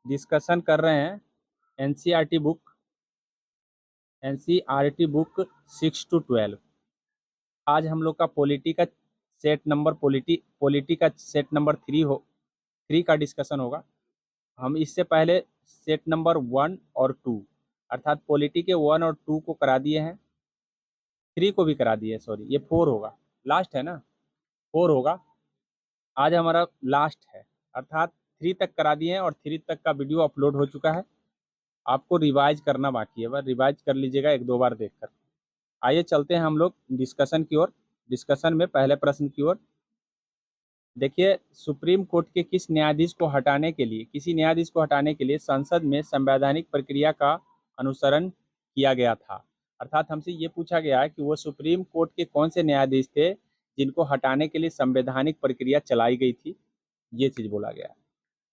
Discussion कर रहे हैं एनसीईआरटी बुक 6 to 12। आज हम लोग का पॉलिटी का सेट नंबर 3 का डिस्कशन होगा। हम इससे पहले सेट नंबर 1 और 2 अर्थात पॉलिटी के 1 और 2 को करा दिए हैं, 3 को भी करा दिए, सॉरी ये 4 होगा, लास्ट है ना, 4 होगा। आज हमारा लास्ट है, अर्थात 3 तक करा दिए हैं और 3 तक का वीडियो अपलोड हो चुका है। आपको रिवाइज करना बाकी है, बस रिवाइज कर लीजिएगा 1-2 बार देखकर। आइए चलते हैं हम लोग डिस्कशन की ओर। डिस्कशन में पहले प्रश्न की ओर देखिए, सुप्रीम कोर्ट के किसी न्यायाधीश को हटाने के लिए संसद में संवैधानिक प्रक्रिया का अनुसरण किया गया था। अर्थात हमसे ये पूछा गया है कि वो सुप्रीम कोर्ट के कौन से न्यायाधीश थे जिनको हटाने के लिए संवैधानिक प्रक्रिया चलाई गई थी, ये चीज बोला गया है।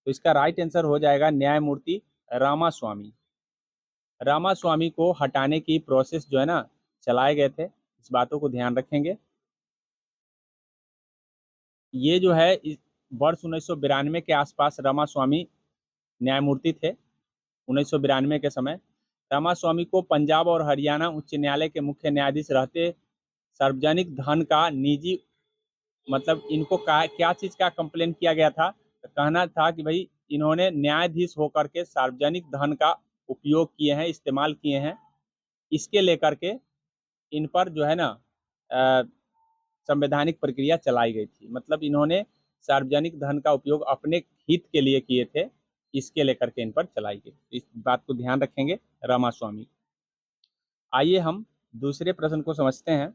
तो इसका राइट आंसर हो जाएगा न्यायमूर्ति रामास्वामी। रामास्वामी को हटाने की प्रोसेस जो है ना चलाए गए थे, इस बातों को ध्यान रखेंगे। ये जो है वर्ष 1992 के आसपास रामास्वामी न्यायमूर्ति थे। 1992 के समय रामास्वामी को पंजाब और हरियाणा उच्च न्यायालय के मुख्य न्यायाधीश रहते सार्वजनिक धन का निजी, मतलब इनको क्या चीज का कंप्लेन किया गया था, तो कहना था कि भाई इन्होंने न्यायाधीश होकर के सार्वजनिक धन का उपयोग किए हैं, इस्तेमाल किए हैं, इसके लेकर के इन पर जो है ना संवैधानिक प्रक्रिया चलाई गई थी। मतलब इन्होंने सार्वजनिक धन का उपयोग अपने हित के लिए किए थे, इसके लेकर के इन पर चलाई गई। इस बात को ध्यान रखेंगे रामास्वामी। आइए हम दूसरे प्रश्न को समझते हैं।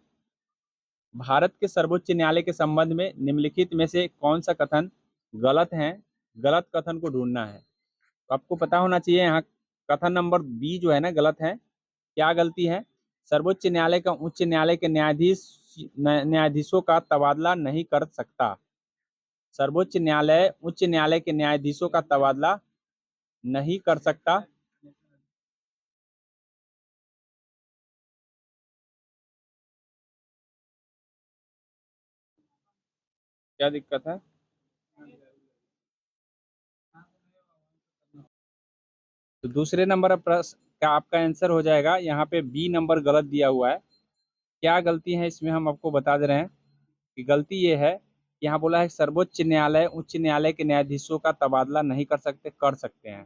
भारत के सर्वोच्च न्यायालय के संबंध में निम्नलिखित में से कौन सा कथन गलत है? गलत कथन को ढूंढना है। तो आपको पता होना चाहिए, यहाँ कथन नंबर बी जो है ना गलत है। क्या गलती है? सर्वोच्च न्यायालय का उच्च न्यायालय के न्यायाधीशों का तबादला नहीं कर सकता। सर्वोच्च न्यायालय उच्च न्यायालय के न्यायाधीशों का तबादला नहीं कर सकता। क्या दिक्कत है? तो दूसरे नंबर पर प्रश्न का आपका आंसर हो जाएगा, यहाँ पे बी नंबर गलत दिया हुआ है। क्या गलती है इसमें हम आपको बता दे रहे हैं कि गलती ये है, यहाँ बोला है सर्वोच्च न्यायालय उच्च न्यायालय के न्यायाधीशों का तबादला नहीं कर सकते, कर सकते हैं।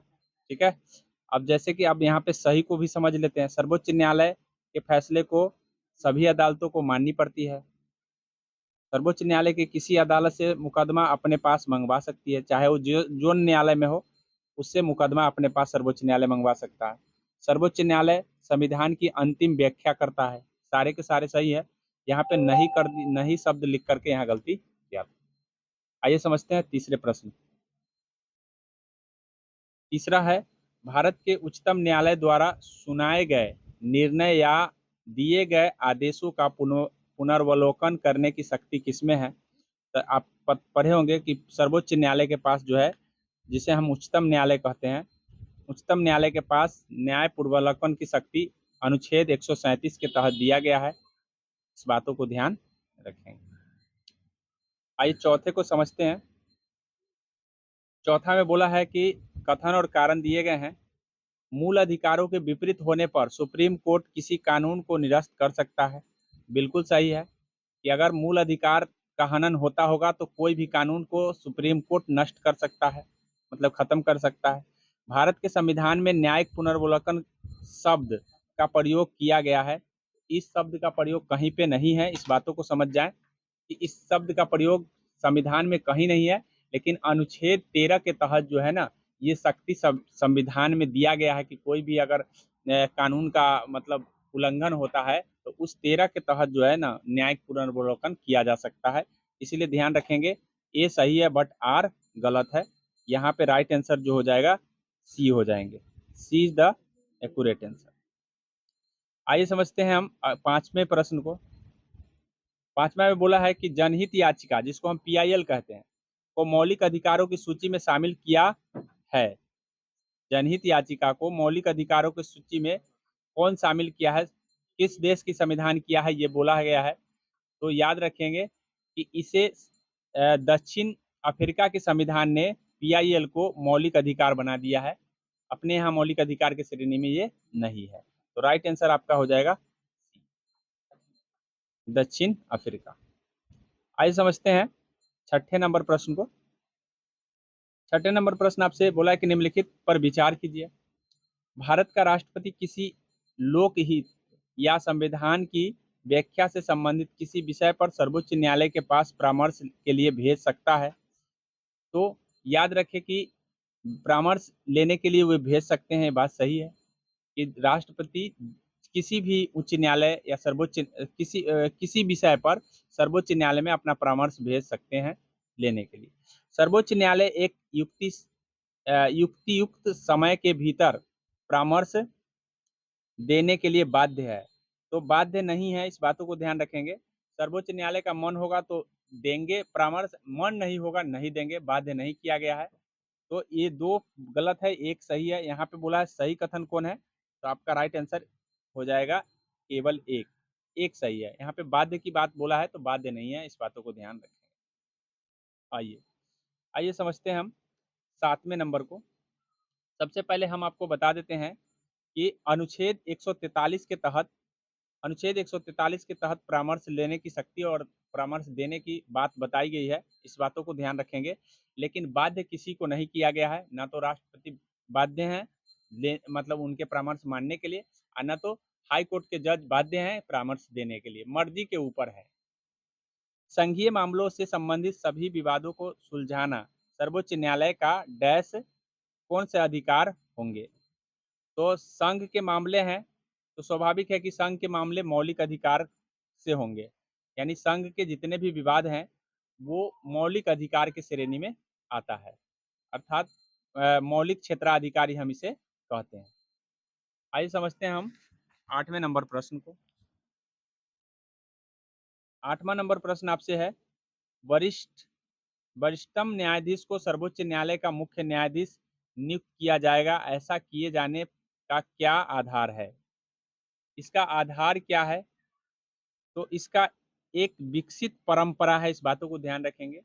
ठीक है, अब जैसे कि अब यहाँ पे सही को भी समझ लेते हैं। सर्वोच्च न्यायालय के फैसले को सभी अदालतों को माननी पड़ती है। सर्वोच्च न्यायालय के किसी अदालत से मुकदमा अपने पास मंगवा सकती है, चाहे वो जो न्यायालय में हो, उससे मुकदमा अपने पास सर्वोच्च न्यायालय मंगवा सकता है। सर्वोच्च न्यायालय संविधान की अंतिम व्याख्या करता है। सारे के सारे सही है। यहाँ पे नहीं शब्द लिख करके यहाँ गलती किया। आइए समझते हैं तीसरे प्रश्न। तीसरा है, भारत के उच्चतम न्यायालय द्वारा सुनाए गए निर्णय या दिए गए आदेशों का पुनर्वलोकन करने की शक्ति किसमें है? तो आप पढ़े होंगे कि सर्वोच्च न्यायालय के पास जो है, जिसे हम उच्चतम न्यायालय कहते हैं, उच्चतम न्यायालय के पास न्याय पूर्वावलोकन की शक्ति अनुच्छेद 137 के तहत दिया गया है। इस बातों को ध्यान रखेंगे। आइए चौथे को समझते हैं। चौथा में बोला है कि कथन और कारण दिए गए हैं। मूल अधिकारों के विपरीत होने पर सुप्रीम कोर्ट किसी कानून को निरस्त कर सकता है। बिल्कुल सही है कि अगर मूल अधिकार का हनन होता होगा तो कोई भी कानून को सुप्रीम कोर्ट नष्ट कर सकता है, मतलब खत्म कर सकता है। भारत के संविधान में न्यायिक पुनर्वलोकन शब्द का प्रयोग किया गया है। इस शब्द का प्रयोग कहीं पे नहीं है, इस बातों को समझ जाएं कि इस शब्द का प्रयोग संविधान में कहीं नहीं है, लेकिन अनुच्छेद 13 के तहत जो है ना, ये शक्ति संविधान में दिया गया है कि कोई भी अगर कानून का मतलब उल्लंघन होता है तो उस 13 के तहत जो है ना न्यायिक पुनर्वलोकन किया जा सकता है। इसीलिए ध्यान रखेंगे, ए सही है बट आर गलत है। यहाँ पे राइट आंसर जो हो जाएगा सी हो जाएंगे। सी इज द एक्यूरेट आंसर। आइए समझते हैं हम पांचवें प्रश्न को। पांचवा में बोला है कि जनहित याचिका, जिसको हम पीआईएल कहते हैं, को मौलिक अधिकारों की सूची में शामिल किया है। जनहित याचिका को मौलिक अधिकारों की सूची में कौन शामिल किया है, किस देश की संविधान किया है, ये बोला गया है। तो याद रखेंगे कि इसे दक्षिण अफ्रीका के संविधान ने PIL को मौलिक अधिकार बना दिया है। अपने यहाँ मौलिक अधिकार की श्रेणी में ये नहीं है। तो राइट आंसर आपका हो जाएगा दक्षिण अफ्रीका। आइए समझते हैं छठे नंबर प्रश्न को। छठे नंबर प्रश्न आपसे बोला है कि निम्नलिखित पर विचार कीजिए। भारत का राष्ट्रपति किसी लोकहित या संविधान की व्याख्या से संबंधित किसी विषय पर सर्वोच्च न्यायालय के पास परामर्श के लिए भेज सकता है। तो याद रखें कि परामर्श लेने के लिए वे भेज सकते हैं, बात सही है कि राष्ट्रपति किसी भी उच्च न्यायालय या सर्वोच्च किसी विषय पर सर्वोच्च न्यायालय में अपना परामर्श भेज सकते हैं लेने के लिए। सर्वोच्च न्यायालय एक युक्तियुक्त समय के भीतर परामर्श देने के लिए बाध्य है। तो बाध्य नहीं है, इस बातों को ध्यान रखेंगे। सर्वोच्च न्यायालय का मन होगा तो देंगे परामर्श, मन नहीं होगा नहीं देंगे, बाध्य नहीं किया गया है। तो ये दो गलत है, एक सही है। यहाँ पे बोला है सही कथन कौन है, तो आपका राइट आंसर हो जाएगा केवल एक, एक सही है। यहाँ पे बाध्य की बात बोला है तो बाध्य नहीं है, इस बातों को ध्यान रखें। आइए आइए समझते हैं हम सातवें नंबर को। सबसे पहले हम आपको बता देते हैं कि अनुच्छेद 143 के तहत परामर्श लेने की शक्ति और परामर्श देने की बात बताई गई है, इस बातों को ध्यान रखेंगे। लेकिन बाध्य किसी को नहीं किया गया है, ना तो राष्ट्रपति बाध्य हैं मतलब उनके परामर्श मानने के लिए, और ना तो हाई कोर्ट के जज बाध्य हैं परामर्श देने के लिए, मर्जी के ऊपर है। संघीय मामलों से संबंधित सभी विवादों को सुलझाना सर्वोच्च न्यायालय का डैश कौन से अधिकार होंगे। तो संघ के मामले हैं तो स्वाभाविक है कि संघ के मामले मौलिक अधिकार से होंगे, यानी संघ के जितने भी विवाद हैं वो मौलिक अधिकार की श्रेणी में आता है, अर्थात मौलिक क्षेत्राधिकारी हम इसे कहते हैं। आइए समझते हैं हम आठवें नंबर प्रश्न को। आठवां नंबर प्रश्न आपसे है, वरिष्ठतम न्यायाधीश को सर्वोच्च न्यायालय का मुख्य न्यायाधीश नियुक्त किया जाएगा, ऐसा किए जाने का क्या आधार है। इसका आधार क्या है, तो इसका एक विकसित परंपरा है, इस बातों को ध्यान रखेंगे,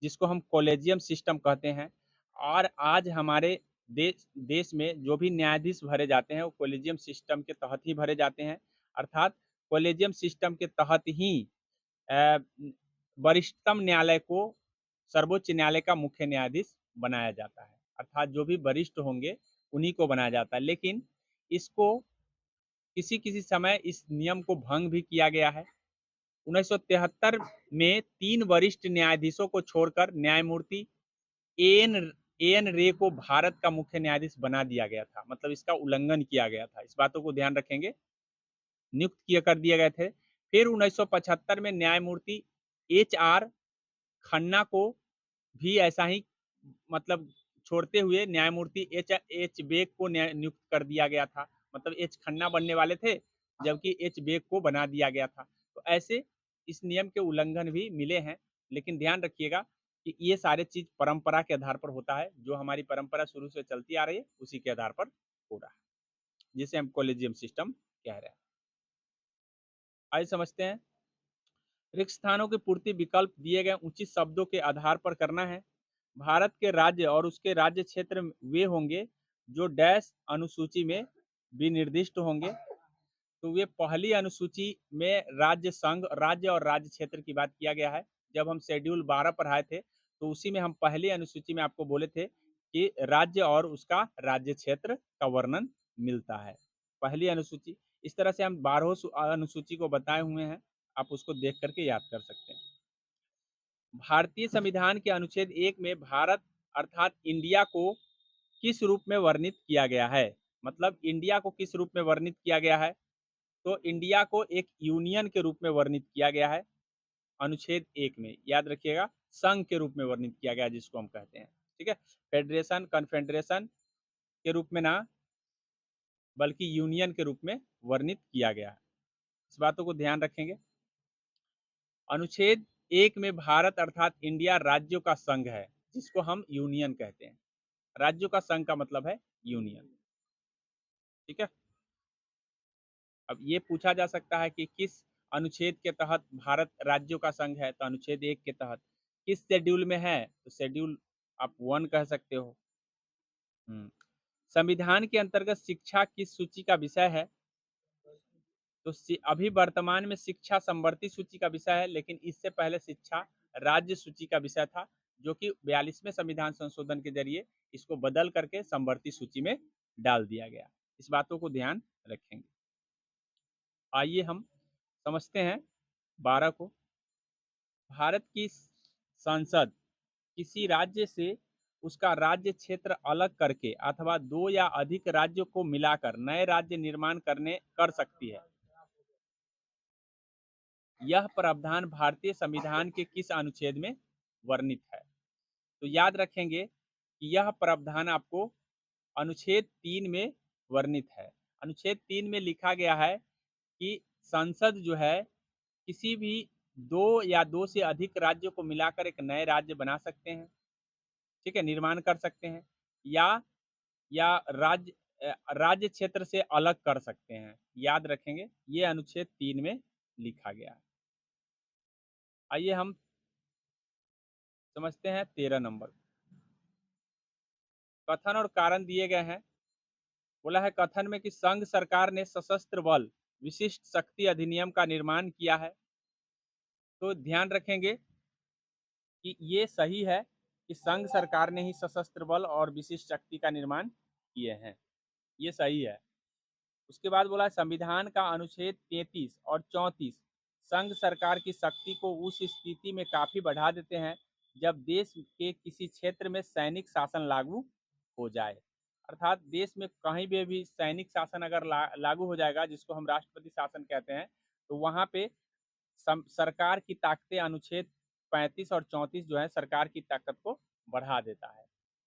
जिसको हम कॉलेजियम सिस्टम कहते हैं। और आज हमारे देश में जो भी न्यायाधीश भरे जाते हैं वो कॉलेजियम सिस्टम के तहत ही भरे जाते हैं, अर्थात कॉलेजियम सिस्टम के तहत ही वरिष्ठतम न्यायालय को सर्वोच्च न्यायालय का मुख्य न्यायाधीश बनाया जाता है, अर्थात जो भी वरिष्ठ होंगे उन्हीं को बनाया जाता है। लेकिन इसको किसी किसी समय इस नियम को भंग भी किया गया है। 1973 में 3 वरिष्ठ न्यायाधीशों को छोड़कर न्यायमूर्ति एन एन रे को भारत का मुख्य न्यायाधीश बना दिया गया था, मतलब इसका उल्लंघन किया गया था, इस बातों को ध्यान रखेंगे, नियुक्त किया कर दिए गए थे। फिर 1975 में न्यायमूर्ति HR खन्ना को भी ऐसा ही मतलब छोड़ते हुए न्यायमूर्ति एच बेग को नियुक्त कर दिया गया था, मतलब एच खन्ना बनने वाले थे जबकि एच बेग को बना दिया गया था। तो ऐसे इस नियम के उल्लंघन भी मिले हैं, लेकिन ध्यान रखिएगा कि ये सारे चीज परंपरा के आधार पर होता है, जो हमारी परंपरा शुरू से चलती आ रही है उसी के आधार पर हो रहा है, जिसे हम कॉलेजियम सिस्टम कह रहे हैं। आइए समझते हैं, रिक्त स्थानों की पूर्ति विकल्प दिए गए उचित शब्दों के आधार पर करना है। भारत के राज्य और उसके राज्य क्षेत्र वे होंगे जो डैश अनुसूची में विनिर्दिष्ट होंगे। तो वे पहली अनुसूची में राज्य संघ, राज्य और राज्य क्षेत्र की बात किया गया है। जब हम शेड्यूल 12 पढ़ाए थे तो उसी में हम पहली अनुसूची में आपको बोले थे कि राज्य और उसका राज्य क्षेत्र का वर्णन मिलता है, पहली अनुसूची। इस तरह से हम 12 अनुसूची को बताए हुए हैं, आप उसको देख करके याद कर सकते हैं। भारतीय संविधान के अनुच्छेद 1 में भारत अर्थात इंडिया को किस रूप में वर्णित किया गया है, मतलब इंडिया को किस रूप में वर्णित किया गया है। तो इंडिया को एक यूनियन के रूप में वर्णित किया गया है अनुच्छेद 1 में, याद रखिएगा, संघ के रूप में वर्णित किया गया जिसको हम कहते हैं, ठीक है, फेडरेशन कन्फेडरेशन के रूप में ना, बल्कि यूनियन के रूप में वर्णित किया गया है, इस बातों को ध्यान रखेंगे। अनुच्छेद 1 में भारत अर्थात इंडिया राज्यों का संघ है जिसको हम यूनियन कहते हैं, राज्यों का संघ का मतलब है यूनियन, ठीक है। अब ये पूछा जा सकता है कि किस अनुच्छेद के तहत भारत राज्यों का संघ है, तो अनुच्छेद 1 के तहत। किस शेड्यूल में है, तो शेड्यूल आप 1 कह सकते हो। संविधान के अंतर्गत शिक्षा किस सूची का विषय है? तो अभी वर्तमान में शिक्षा समवर्ती सूची का विषय है, लेकिन इससे पहले शिक्षा राज्य सूची का विषय था, जो कि 42वें संविधान संशोधन के जरिए इसको बदल करके समवर्ती सूची में डाल दिया गया। इस बातों को ध्यान रखेंगे। आइए हम समझते हैं 12 को। भारत की संसद किसी राज्य से उसका राज्य क्षेत्र अलग करके अथवा 2 या अधिक राज्यों को मिलाकर नए राज्य निर्माण कर सकती है। यह प्रावधान भारतीय संविधान के किस अनुच्छेद में वर्णित है? तो याद रखेंगे कि यह प्रावधान आपको अनुच्छेद 3 में वर्णित है। अनुच्छेद 3 में लिखा गया है कि संसद जो है किसी भी 2 या 2 से अधिक राज्यों को मिलाकर एक नए राज्य बना सकते हैं, ठीक है? निर्माण कर सकते हैं या राज्य क्षेत्र से अलग कर सकते हैं। याद रखेंगे, ये अनुच्छेद 3 में लिखा गया है। आइए हम समझते हैं 13 नंबर। कथन और कारण दिए गए हैं। बोला है कथन में कि संघ सरकार ने सशस्त्र बल विशिष्ट शक्ति अधिनियम का निर्माण किया है। तो ध्यान रखेंगे कि ये सही है कि संघ सरकार ने ही सशस्त्र बल और विशिष्ट शक्ति का निर्माण किए हैं, ये सही है। उसके बाद बोला संविधान का अनुच्छेद 33 और 34 संघ सरकार की शक्ति को उस स्थिति में काफी बढ़ा देते हैं जब देश के किसी क्षेत्र में सैनिक शासन लागू हो जाए। अर्थात देश में कहीं भी सैनिक शासन अगर लागू हो जाएगा, जिसको हम राष्ट्रपति शासन कहते हैं, तो वहां पे सरकार की ताकतें अनुच्छेद 35 और 34 जो है सरकार की ताकत को बढ़ा देता है।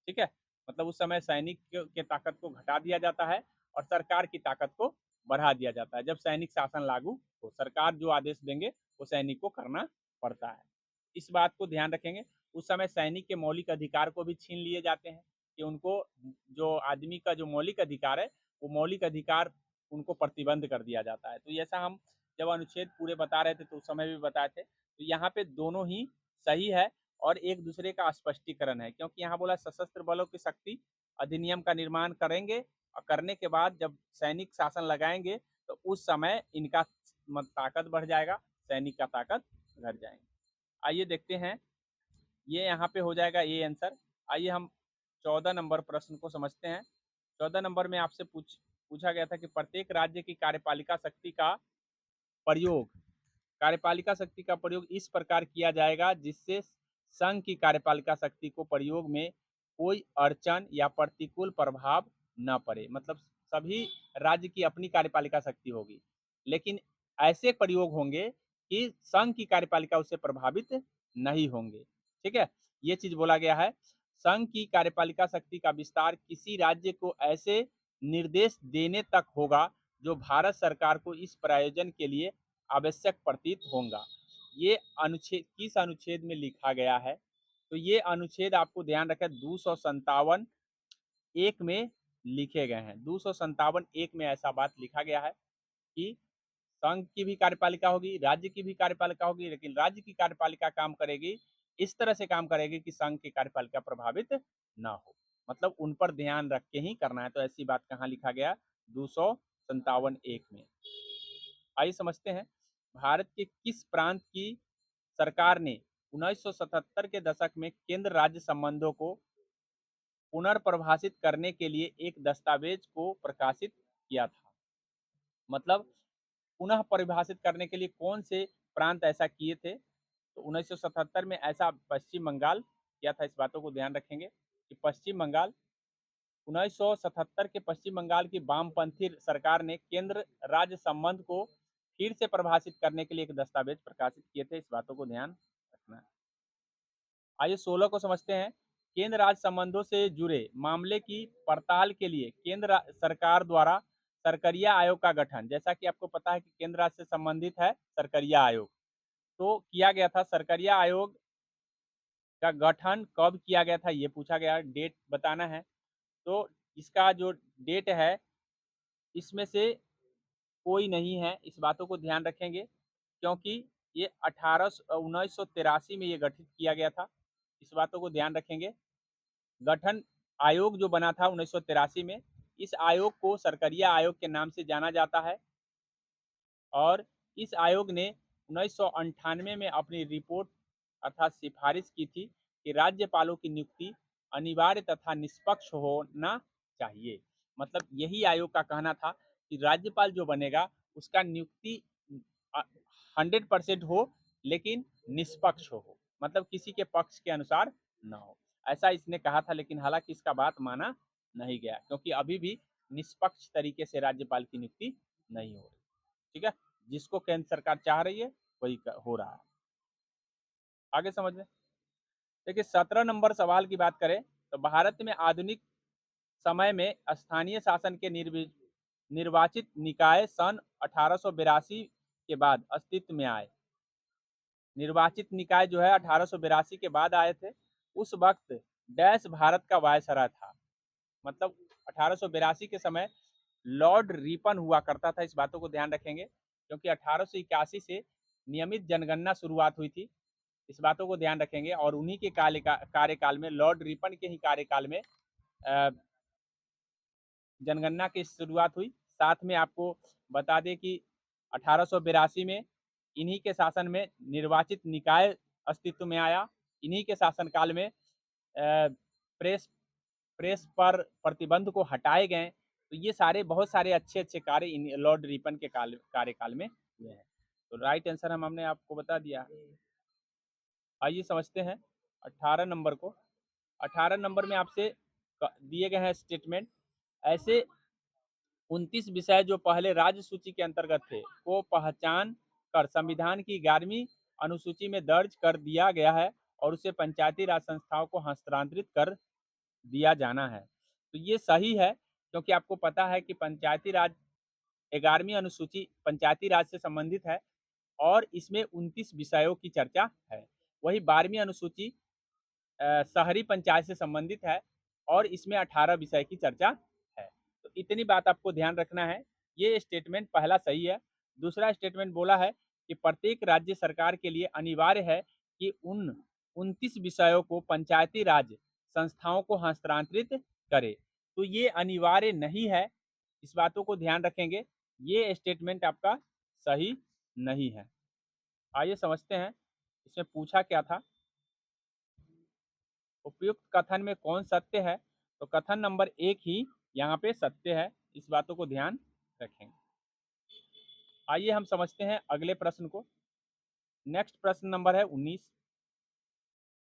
ठीक है, मतलब उस समय सैनिक के ताकत को घटा दिया जाता है और सरकार की ताकत को बढ़ा दिया जाता है। जब सैनिक शासन लागू हो, सरकार जो आदेश देंगे वो सैनिक को करना पड़ता है। इस बात को ध्यान रखेंगे। उस समय सैनिक के मौलिक अधिकार को भी छीन लिए जाते हैं कि उनको जो आदमी का जो मौलिक अधिकार है, वो मौलिक अधिकार उनको प्रतिबंध कर दिया जाता है। तो ऐसा हम जब अनुच्छेद पूरे बता रहे थे तो उस समय भी बताए थे। तो यहाँ पे दोनों ही सही है और एक दूसरे का स्पष्टीकरण है, क्योंकि यहाँ बोला सशस्त्र बलों की शक्ति अधिनियम का निर्माण करेंगे और करने के बाद जब सैनिक शासन लगाएंगे तो उस समय इनका ताकत बढ़ जाएगा, सैनिक का ताकत घट जाएगी। आइए देखते हैं, ये यहाँ पे हो जाएगा ये आंसर। आइए हम 14 नंबर प्रश्न को समझते हैं। 14 नंबर में आपसे पूछा गया था कि प्रत्येक राज्य की कार्यपालिका शक्ति का प्रयोग कार्यपालिका शक्ति का प्रयोग इस प्रकार किया जाएगा जिससे संघ की कार्यपालिका शक्ति को प्रयोग में कोई अड़चन या प्रतिकूल प्रभाव न पड़े। मतलब सभी राज्य की अपनी कार्यपालिका शक्ति होगी, लेकिन ऐसे प्रयोग होंगे कि संघ की कार्यपालिका उससे प्रभावित नहीं होंगे। ठीक है, ये चीज बोला गया है। संघ की कार्यपालिका शक्ति का विस्तार किसी राज्य को ऐसे निर्देश देने तक होगा जो भारत सरकार को इस प्रयोजन के लिए आवश्यक प्रतीत होगा। ये अनुच्छेद किस अनुच्छेद में लिखा गया है? तो ये अनुच्छेद आपको ध्यान रखें 257 एक में लिखे गए हैं। 257 एक में ऐसा बात लिखा गया है कि संघ की भी कार्यपालिका होगी, राज्य की भी कार्यपालिका होगी, लेकिन राज्य की कार्यपालिका काम करेगी इस तरह से काम करेगी कि संघ की कार्यपालिका प्रभावित ना हो। मतलब उन पर ध्यान रख के ही करना है। तो ऐसी बात कहाँ लिखा गया? 257 एक में। आइए समझते हैं, भारत के किस प्रांत की सरकार ने 1977 के दशक में केंद्र राज्य संबंधों को पुनर्परिभाषित करने के लिए एक दस्तावेज को प्रकाशित किया था? मतलब पुनः परिभाषित करने के लिए कौन से प्रांत ऐसा किए थे? तो 1977 में ऐसा पश्चिम बंगाल किया था। इस बातों को ध्यान रखेंगे कि पश्चिम बंगाल 1977 के पश्चिम बंगाल की वामपंथी सरकार ने केंद्र राज्य संबंध को फिर से परिभाषित करने के लिए एक दस्तावेज प्रकाशित किए थे। इस बातों को ध्यान रखना है। आइए 16 को समझते हैं। केंद्र राज्य संबंधों से जुड़े मामले की पड़ताल के लिए केंद्र सरकार द्वारा सरकरिया आयोग का गठन, जैसा कि आपको पता है कि केंद्र राज्य से संबंधित है सरकरिया आयोग, तो किया गया था। सरकरिया आयोग का गठन कब किया गया था ये पूछा गया, डेट बताना है। तो इसका जो डेट है इसमें से कोई नहीं है, इस बातों को ध्यान रखेंगे, क्योंकि ये 1983 में ये गठित किया गया था। इस बातों को ध्यान रखेंगे। गठन आयोग जो बना था 1983 में, इस आयोग को सरकरिया आयोग के नाम से जाना जाता है और इस आयोग ने 1998 में अपनी रिपोर्ट अर्थात सिफारिश की थी कि राज्यपालों की नियुक्ति अनिवार्य तथा निष्पक्ष होना चाहिए। मतलब यही आयोग का कहना था कि राज्यपाल जो बनेगा उसका नियुक्ति 100% हो, लेकिन निष्पक्ष हो, मतलब किसी के पक्ष के अनुसार न हो। ऐसा इसने कहा था, लेकिन हालांकि इसका बात माना नहीं गया, क्योंकि अभी भी निष्पक्ष तरीके से राज्यपाल की नियुक्ति नहीं हो रही। ठीक है, जिसको केंद्र सरकार चाह रही है वही हो रहा है। आगे समझ में देखिए, 17 नंबर सवाल की बात करें तो भारत में आधुनिक समय में स्थानीय शासन के निर्वाचित निकाय सन 1882 के बाद अस्तित्व में आए। निर्वाचित निकाय जो है 1882 के बाद आए थे। उस वक्त डैश भारत का वायसराय था। मतलब 1882 के समय लॉर्ड रिपन हुआ करता था। इस बातों को ध्यान रखेंगे, क्योंकि 1881 से नियमित जनगणना शुरुआत हुई थी। इस बातों को ध्यान रखेंगे और उन्हीं के कार्यकाल में, लॉर्ड रिपन के ही कार्यकाल में जनगणना की शुरुआत हुई। साथ में आपको बता दें कि 1882 में इन्हीं के शासन में निर्वाचित निकाय अस्तित्व में आया। इन्हीं के शासनकाल में प्रेस प्रेस पर प्रतिबंध को हटाए गए। तो ये सारे बहुत सारे अच्छे अच्छे कार्य लॉर्ड रिपन के कार्यकाल में हुए हैं। तो राइट आंसर हमने आपको बता दिया। आइए समझते हैं 18 नंबर को। 18 नंबर में आपसे दिए गए हैं स्टेटमेंट। ऐसे 29 विषय जो पहले राज्य सूची के अंतर्गत थे को पहचान कर संविधान की 11वीं अनुसूची में दर्ज कर दिया गया है और उसे पंचायती राज संस्थाओं को हस्तांतरित कर दिया जाना है। तो ये सही है, क्योंकि आपको पता है कि पंचायती राज 11वीं अनुसूची पंचायती राज से संबंधित है और इसमें 29 विषयों की चर्चा है। वही 12वीं अनुसूची शहरी पंचायत से संबंधित है और इसमें 18 विषय की चर्चा है। तो इतनी बात आपको ध्यान रखना है। ये स्टेटमेंट पहला सही है। दूसरा स्टेटमेंट बोला है कि प्रत्येक राज्य सरकार के लिए अनिवार्य है कि उन 29 विषयों को पंचायती राज संस्थाओं को हस्तांतरित करे। तो ये अनिवार्य नहीं है, इस बातों को ध्यान रखेंगे। ये स्टेटमेंट आपका सही नहीं है। आइए समझते हैं इसमें पूछा क्या था। उपयुक्त कथन में कौन सत्य है? तो कथन नंबर 1 ही यहाँ पे सत्य है। इस बातों को ध्यान रखेंगे। आइए हम समझते हैं अगले प्रश्न को। नेक्स्ट प्रश्न नंबर है 19।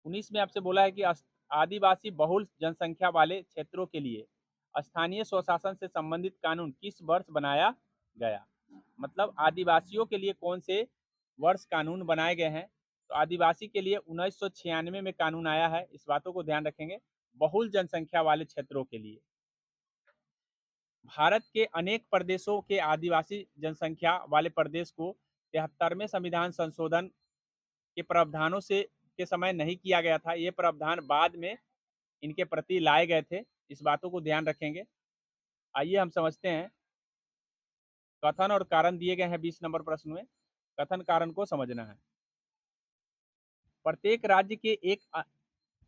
19 में आपसे बोला है कि आदिवासी बहुल जनसंख्या वाले क्षेत्रों के लिए स्थानीय स्वशासन से संबंधित कानून किस वर्ष बनाया गया? मतलब आदिवासियों के लिए कौन से वर्ष कानून बनाए गए हैं? तो आदिवासी के लिए 1996 में कानून आया है। इस बातों को ध्यान रखेंगे। बहुल जनसंख्या वाले क्षेत्रों के लिए भारत के अनेक प्रदेशों के आदिवासी जनसंख्या वाले प्रदेश को 73वें संविधान संशोधन के प्रावधानों से के समय नहीं किया गया था। ये प्रावधान बाद में इनके प्रति लाए गए थे। इस बातों को ध्यान रखेंगे। आइए हम समझते हैं। कथन और कारण दिए गए हैं 20 नंबर प्रश्न में। कथन कारण को समझना है। प्रत्येक राज्य के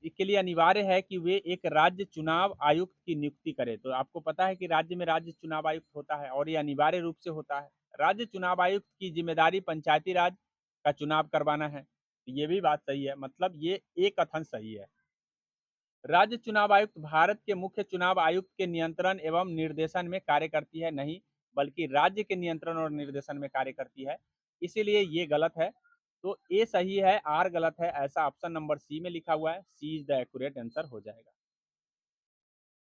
के लिए अनिवार्य है कि वे एक राज्य चुनाव आयुक्त की नियुक्ति करें। तो आपको पता है कि राज्य में राज्य चुनाव आयुक्त होता है और ये अनिवार्य रूप से होता है। राज्य चुनाव आयुक्त की जिम्मेदारी पंचायती राज का चुनाव करवाना है। ये भी बात सही है, मतलब ये एक कथन सही है। राज्य चुनाव आयुक्त भारत के मुख्य चुनाव आयुक्त के नियंत्रण एवं निर्देशन में कार्य करती है, नहीं बल्कि राज्य के नियंत्रण और निर्देशन में कार्य करती है। इसीलिए ये गलत है। तो ए सही है, आर गलत है, ऐसा ऑप्शन नंबर सी में लिखा हुआ है। सी इज द एक्यूरेट आंसर हो जाएगा।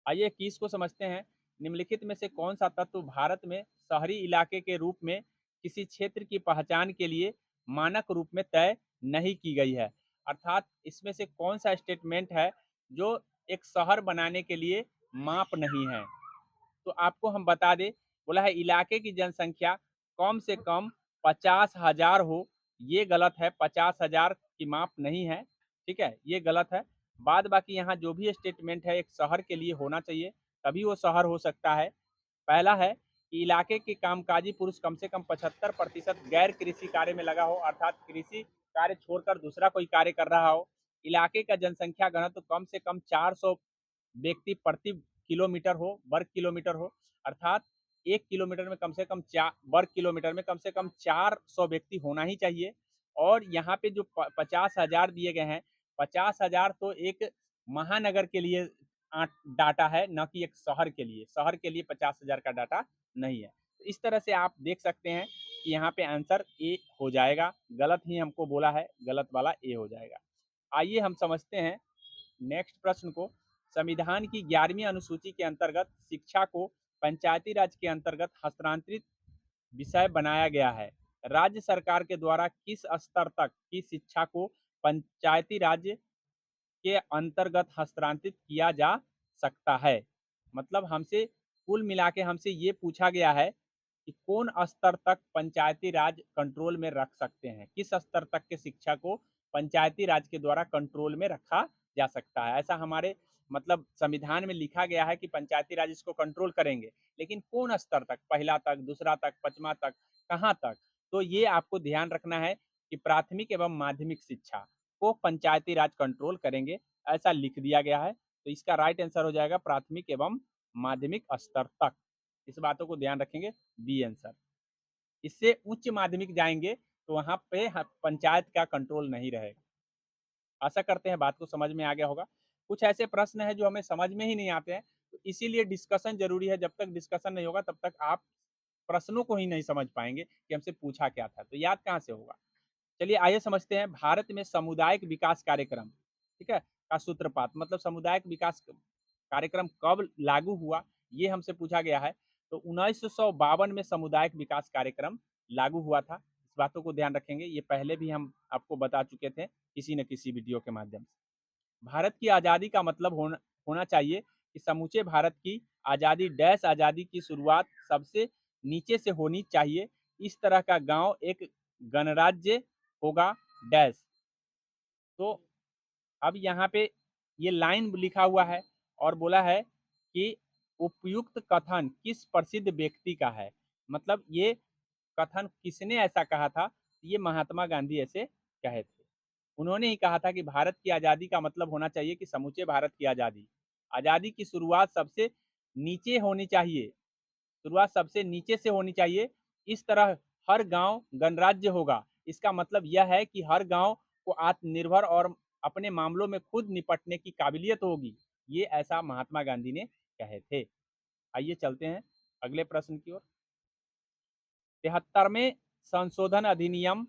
आइए 21 को समझते हैं। निम्नलिखित में से कौन सा तत्व भारत में शहरी इलाके के रूप में किसी क्षेत्र की पहचान के लिए मानक रूप में तय नहीं की गई है? अर्थात इसमें से कौन सा स्टेटमेंट है जो एक शहर बनाने के लिए माप नहीं है? तो आपको हम बता दें, बोला है इलाके की जनसंख्या कम से कम 50,000 हो। ये गलत है, 50,000 की माप नहीं है। ठीक है, ये गलत है। बाद बाकी यहाँ जो भी स्टेटमेंट है एक शहर के लिए होना चाहिए, तभी वो शहर हो सकता है। पहला है कि इलाके के कामकाजी पुरुष कम से कम 75% गैर कृषि कार्य में लगा हो, अर्थात कृषि कार्य छोड़कर दूसरा कोई कार्य कर रहा हो। इलाके का जनसंख्या घनत्व कम से कम 400 व्यक्ति प्रति किलोमीटर हो, वर्ग किलोमीटर हो, अर्थात 1 किलोमीटर में कम से कम वर्ग किलोमीटर में कम से कम 400 व्यक्ति होना ही चाहिए। और यहाँ पे जो 50,000 दिए गए हैं, 50,000 तो एक महानगर के लिए डाटा है, न कि एक शहर के लिए। शहर के लिए 50,000 का डाटा नहीं है। तो इस तरह से आप देख सकते हैं कि यहाँ पे आंसर ए हो जाएगा। गलत ही हमको बोला है, गलत वाला ए हो जाएगा। आइए हम समझते हैं नेक्स्ट प्रश्न को। संविधान की 11वीं अनुसूची के अंतर्गत शिक्षा को पंचायती राज के अंतर्गत हस्तांतरित विषय बनाया गया है। राज्य सरकार के द्वारा किस स्तर तक की शिक्षा को पंचायती राज के अंतर्गत हस्तांतरित किया जा सकता है? मतलब हमसे कुल मिला के हमसे ये पूछा गया है कि कौन स्तर तक पंचायती राज कंट्रोल में रख सकते हैं, किस स्तर तक के शिक्षा को पंचायती राज के द्वारा कंट्रोल में रखा जा सकता है। ऐसा हमारे मतलब संविधान में लिखा गया है कि पंचायती राज इसको कंट्रोल करेंगे, लेकिन कौन स्तर तक, पहला तक, दूसरा तक, पांचवा तक, कहाँ तक? तो ये आपको ध्यान रखना है कि प्राथमिक एवं माध्यमिक शिक्षा को पंचायती राज कंट्रोल करेंगे, ऐसा लिख दिया गया है। तो इसका राइट आंसर हो जाएगा प्राथमिक एवं माध्यमिक स्तर तक। इस बातों को ध्यान रखेंगे, बी आंसर। इससे उच्च माध्यमिक जाएंगे तो वहां पे पंचायत का कंट्रोल नहीं रहेगा। आशा करते हैं बात को समझ में आ गया होगा। कुछ ऐसे प्रश्न हैं जो हमें समझ में ही नहीं आते हैं, तो इसीलिए डिस्कशन जरूरी है। जब तक डिस्कशन नहीं होगा तब तक आप प्रश्नों को ही नहीं समझ पाएंगे कि हमसे पूछा क्या था, तो याद कहाँ से होगा। चलिए आइए समझते हैं भारत में सामुदायिक विकास कार्यक्रम, ठीक है, का सूत्रपात, मतलब सामुदायिक विकास कार्यक्रम कब लागू हुआ, ये हमसे पूछा गया है। तो 1952 में सामुदायिक विकास कार्यक्रम लागू हुआ था। इस बातों को ध्यान रखेंगे, ये पहले भी हम आपको बता चुके थे किसी न किसी वीडियो के माध्यम से। भारत की आज़ादी का मतलब होना चाहिए कि समूचे भारत की आज़ादी डैश आज़ादी की शुरुआत सबसे नीचे से होनी चाहिए। इस तरह का गांव एक गणराज्य होगा डैश। तो अब यहाँ पे ये लाइन लिखा हुआ है और बोला है कि उपयुक्त कथन किस प्रसिद्ध व्यक्ति का है। मतलब ये कथन किसने ऐसा कहा था? ये महात्मा गांधी ऐसे कहे थे। उन्होंने ही कहा था कि भारत की आज़ादी का मतलब होना चाहिए कि समूचे भारत की आज़ादी। आज़ादी की शुरुआत सबसे नीचे होनी चाहिए, शुरुआत सबसे नीचे से होनी चाहिए। इस तरह हर गांव गणराज्य होगा। इसका मतलब यह है कि हर गांव को आत्मनिर्भर और अपने मामलों में खुद निपटने की काबिलियत होगी। ये ऐसा महात्मा गांधी ने कहे थे। आइए चलते हैं अगले प्रश्न की ओर। 73वें संशोधन अधिनियम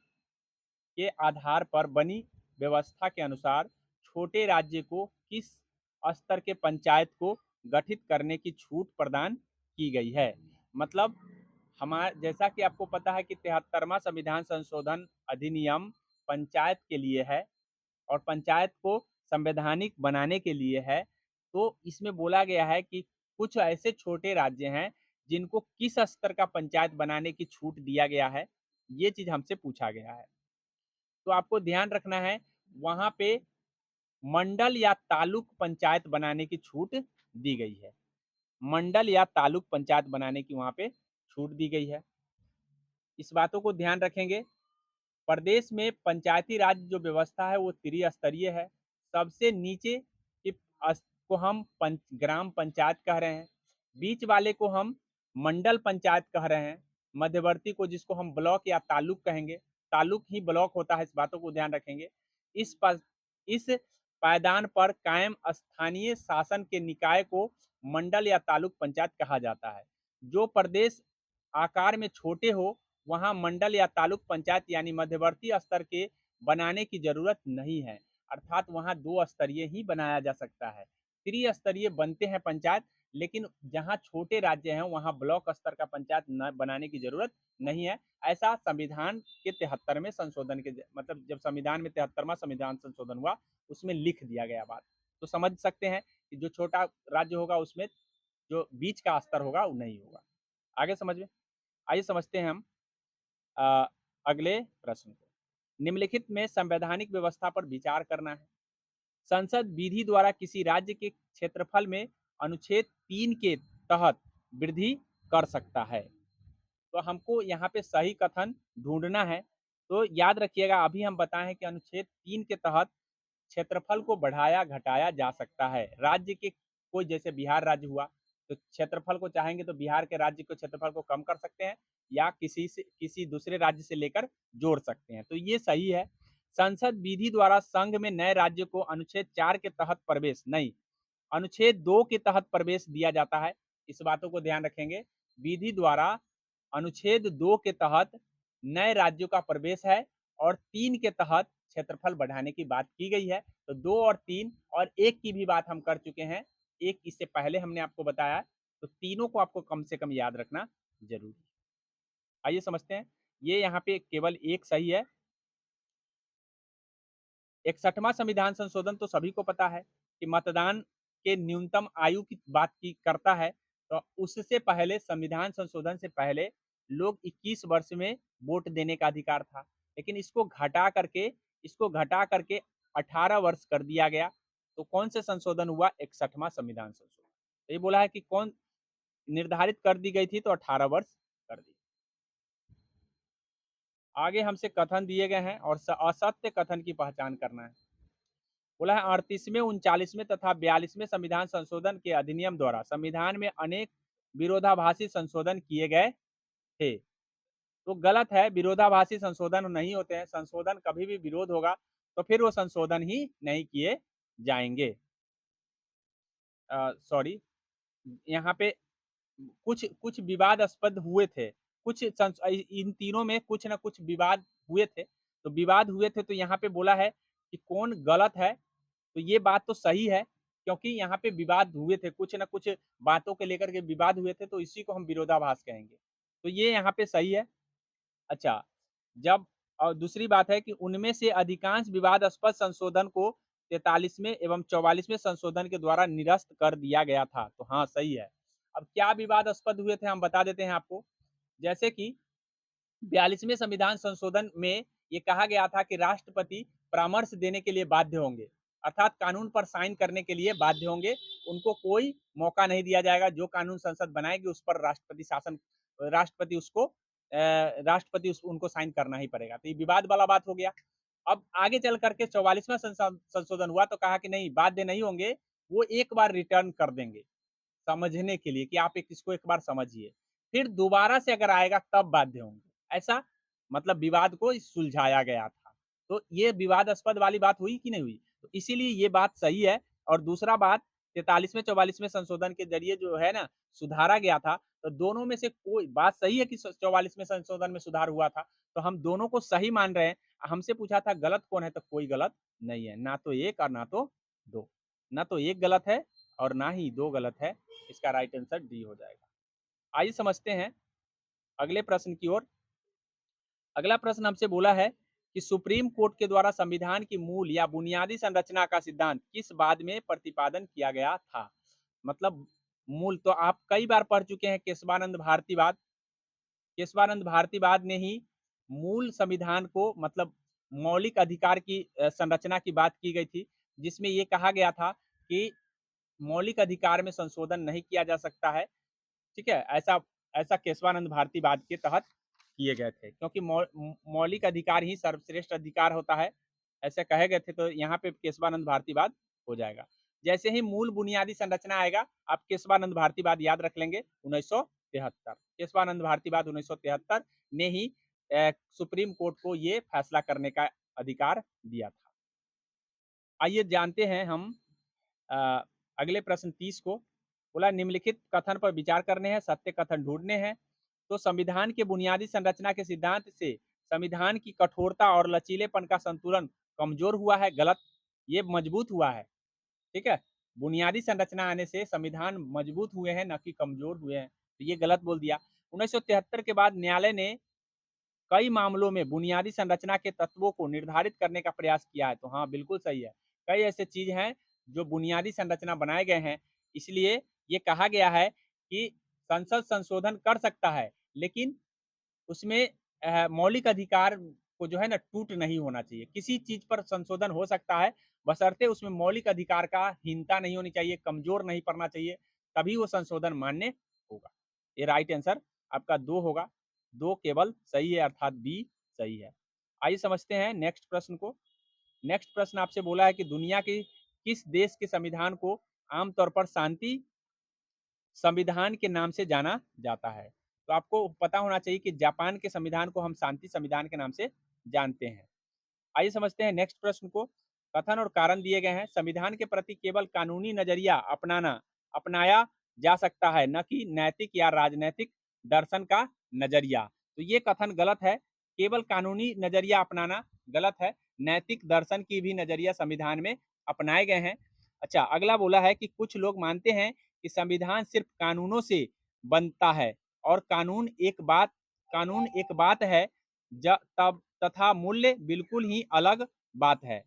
के आधार पर बनी व्यवस्था के अनुसार छोटे राज्य को किस स्तर के पंचायत को गठित करने की छूट प्रदान की गई है? मतलब हमारे जैसा कि आपको पता है कि 73वां संविधान संशोधन अधिनियम पंचायत के लिए है और पंचायत को संवैधानिक बनाने के लिए है। तो इसमें बोला गया है कि कुछ ऐसे छोटे राज्य हैं जिनको किस स्तर का पंचायत बनाने की छूट दिया गया है, ये चीज हमसे पूछा गया है। तो आपको ध्यान रखना है, वहां पे मंडल या तालुक पंचायत बनाने की छूट दी गई है। मंडल या तालुक पंचायत बनाने की वहां पे छूट दी गई है। इस बातों को ध्यान रखेंगे। प्रदेश में पंचायती राज जो व्यवस्था है वो त्रिस्तरीय है। सबसे नीचे की को हम ग्राम पंचायत कह रहे हैं, बीच वाले को हम मंडल पंचायत कह रहे हैं, मध्यवर्ती को जिसको हम ब्लॉक या तालुक कहेंगे, तालुक ही ब्लॉक होता है। इस बातों को ध्यान रखेंगे। इस पायदान पर कायम स्थानीय शासन के निकाय को मंडल या तालुक पंचायत कहा जाता है। जो प्रदेश आकार में छोटे हो वहां मंडल या तालुक पंचायत यानी मध्यवर्ती स्तर के बनाने की जरूरत नहीं है, अर्थात वहां 2 स्तरीय ही बनाया जा सकता है। त्रिस्तरीय बनते हैं पंचायत, लेकिन जहां छोटे राज्य हैं वहां ब्लॉक स्तर का पंचायत न बनाने की जरूरत नहीं है। ऐसा संविधान के 73वें संशोधन के मतलब जब संविधान में 73वां संविधान संशोधन हुआ उसमें लिख दिया गया बात। तो समझ सकते हैं कि जो छोटा राज्य होगा उसमें जो बीच का स्तर होगा वो नहीं होगा। आगे समझ में, आइए समझते हैं हम अगले प्रश्न को। निम्नलिखित में संवैधानिक व्यवस्था पर विचार करना है। संसद विधि द्वारा किसी राज्य के क्षेत्रफल में अनुच्छेद 3 के तहत वृद्धि कर सकता है। तो हमको यहाँ पे सही कथन ढूंढना है। तो याद रखिएगा, अभी हम बताएं कि अनुच्छेद 3 के तहत क्षेत्रफल को बढ़ाया घटाया जा सकता है। राज्य के कोई जैसे बिहार राज्य हुआ, तो क्षेत्रफल को चाहेंगे तो बिहार के राज्य के क्षेत्रफल को कम कर सकते हैं या किसी दूसरे राज्य से लेकर जोड़ सकते हैं, तो ये सही है। संसद विधि द्वारा संघ में नए राज्य को अनुच्छेद 4 के तहत प्रवेश नहीं, अनुच्छेद 2 के तहत प्रवेश दिया जाता है। इस बातों को ध्यान रखेंगे। विधि द्वारा अनुच्छेद 2 के तहत नए राज्यों का प्रवेश है और 3 के तहत क्षेत्रफल बढ़ाने की बात की गई है। तो 2 और 3 और 1 की भी बात हम कर चुके हैं। 1 इससे पहले हमने आपको बताया, तो तीनों को आपको कम से कम याद रखना जरूरी है। आइए समझते हैं। ये यहाँ पे केवल एक सही है। 61वां संविधान संशोधन तो सभी को पता है कि मतदान के न्यूनतम आयु की बात की करता है। तो उससे पहले संविधान संशोधन से पहले लोग 21 वर्ष में वोट देने का अधिकार था, लेकिन इसको घटा करके 18 वर्ष कर दिया गया। तो कौन से संशोधन हुआ? 61वां संविधान संशोधन। तो ये बोला है कि कौन निर्धारित कर दी गई थी, तो 18 वर्ष कर दी। आगे हमसे कथन दिए गए हैं और असत्य कथन की पहचान करना है। बोला है 38वें, 39वें तथा 42वें संविधान संशोधन के अधिनियम द्वारा संविधान में अनेक विरोधाभासी संशोधन किए गए थे। तो गलत है, विरोधाभासी संशोधन नहीं होते हैं। संशोधन कभी भी विरोध होगा तो फिर वो संशोधन ही नहीं किए जाएंगे। सॉरी, यहाँ पे कुछ कुछ विवादास्पद हुए थे। इन तीनों में कुछ ना कुछ विवाद हुए थे। तो विवाद हुए थे तो यहाँ पे बोला है कि कौन गलत है। तो ये बात तो सही है, क्योंकि यहाँ पे विवाद हुए थे, कुछ ना कुछ बातों के लेकर के विवाद हुए थे, तो इसी को हम विरोधाभास कहेंगे। तो ये यहाँ पे सही है। अच्छा, जब और दूसरी बात है कि उनमें से अधिकांश विवादास्पद संशोधन को 43वें एवं 44वें संशोधन के द्वारा निरस्त कर दिया गया था। तो हाँ, सही है। अब क्या विवादास्पद हुए थे हम बता देते हैं आपको। जैसे कि 42वें संविधान संशोधन में ये कहा गया था कि राष्ट्रपति परामर्श देने के लिए बाध्य होंगे, अर्थात कानून पर साइन करने के लिए बाध्य होंगे। उनको कोई मौका नहीं दिया जाएगा। जो कानून संसद बनाएगी उस पर राष्ट्रपति उनको साइन करना ही पड़ेगा। तो ये विवाद वाला बात हो गया। अब आगे चल करके 44वां संशोधन हुआ तो कहा कि नहीं, बाध्य नहीं होंगे, वो एक बार रिटर्न कर देंगे समझने के लिए कि आप इसको एक बार समझिए, फिर दोबारा से अगर आएगा तब बाध्य होंगे। ऐसा मतलब विवाद को सुलझाया गया था। तो ये विवादास्पद वाली बात हुई कि नहीं हुई? तो इसीलिए ये बात सही है। और दूसरा बात, 43वें 44वें संशोधन के जरिए जो है ना सुधारा गया था, तो दोनों में से कोई बात सही है कि 44वें संशोधन में सुधार हुआ था, तो हम दोनों को सही मान रहे हैं। हमसे पूछा था गलत कौन है, तो कोई गलत नहीं है, ना तो एक और ना तो दो। ना तो एक गलत है और ना ही दो गलत है। इसका राइट आंसर डी हो जाएगा। आइए समझते हैं अगले प्रश्न की ओर। अगला प्रश्न हमसे बोला है कि सुप्रीम कोर्ट के द्वारा संविधान की मूल या बुनियादी संरचना का सिद्धांत किस बाद में प्रतिपादन किया गया था? मतलब मूल तो आप कई बार पढ़ चुके हैं, केशवानंद भारतीवाद। केशवानंद भारतीवाद ने ही मूल संविधान को मतलब मौलिक अधिकार की संरचना की बात की गई थी, जिसमें ये कहा गया था कि मौलिक अधिकार में संशोधन नहीं किया जा सकता है। ठीक है, ऐसा ऐसा केशवानंद भारतीवाद के तहत किए गए थे, क्योंकि मौलिक अधिकार ही सर्वश्रेष्ठ अधिकार होता है, ऐसे कहे गए थे। तो यहाँ पे केशवानंद भारतीवाद हो जाएगा। जैसे ही मूल बुनियादी संरचना आएगा, आप केशवानंद भारतीवाद याद रख लेंगे। 1973 केशवानंद भारतीवाद 1973 ने ही सुप्रीम कोर्ट को ये फैसला करने का अधिकार दिया था। आइए जानते हैं हम अगले प्रश्न 30 को। बोला निम्नलिखित कथन पर विचार करने हैं, सत्य कथन ढूंढने हैं। तो संविधान के बुनियादी संरचना के सिद्धांत से संविधान की कठोरता और लचीलेपन का संतुलन कमजोर हुआ है। गलत, ये मजबूत हुआ है। ठीक है, बुनियादी संरचना आने से संविधान मजबूत हुए हैं, न कि कमजोर हुए हैं। तो ये गलत बोल दिया। 1973 के बाद न्यायालय ने कई मामलों में बुनियादी संरचना के तत्वों को निर्धारित करने का प्रयास किया है। तो हाँ, बिल्कुल सही है। कई ऐसे चीज हैं जो बुनियादी संरचना बनाए गए हैं, इसलिए ये कहा गया है कि संसद संशोधन कर सकता है, लेकिन उसमें मौलिक अधिकार को जो है ना टूट नहीं होना चाहिए। किसी चीज पर संशोधन हो सकता है, बशर्ते उसमें मौलिक अधिकार का हीनता नहीं होनी चाहिए, कमजोर नहीं पड़ना चाहिए, तभी वो संशोधन मान्य होगा। ये राइट आंसर आपका 2 होगा। 2 केवल सही है, अर्थात बी सही है। आइए समझते हैं नेक्स्ट प्रश्न को। नेक्स्ट प्रश्न आपसे बोला है कि दुनिया के किस देश के संविधान को आमतौर पर शांति संविधान के नाम से जाना जाता है। तो आपको पता होना चाहिए कि जापान के संविधान को हम शांति संविधान के नाम से जानते हैं। आइए समझते हैं नेक्स्ट प्रश्न को। कथन और कारण दिए गए हैं। संविधान के प्रति केवल कानूनी नजरिया अपनाया जा सकता है, न कि नैतिक या राजनैतिक दर्शन का नजरिया। तो ये कथन गलत है। केवल कानूनी नजरिया अपनाना गलत है। नैतिक दर्शन की भी नजरिया संविधान में अपनाए गए हैं। अच्छा, अगला बोला है कि कुछ लोग मानते हैं कि संविधान सिर्फ कानूनों से बनता है और कानून एक बात है तब तथा मूल्य बिल्कुल ही अलग बात है।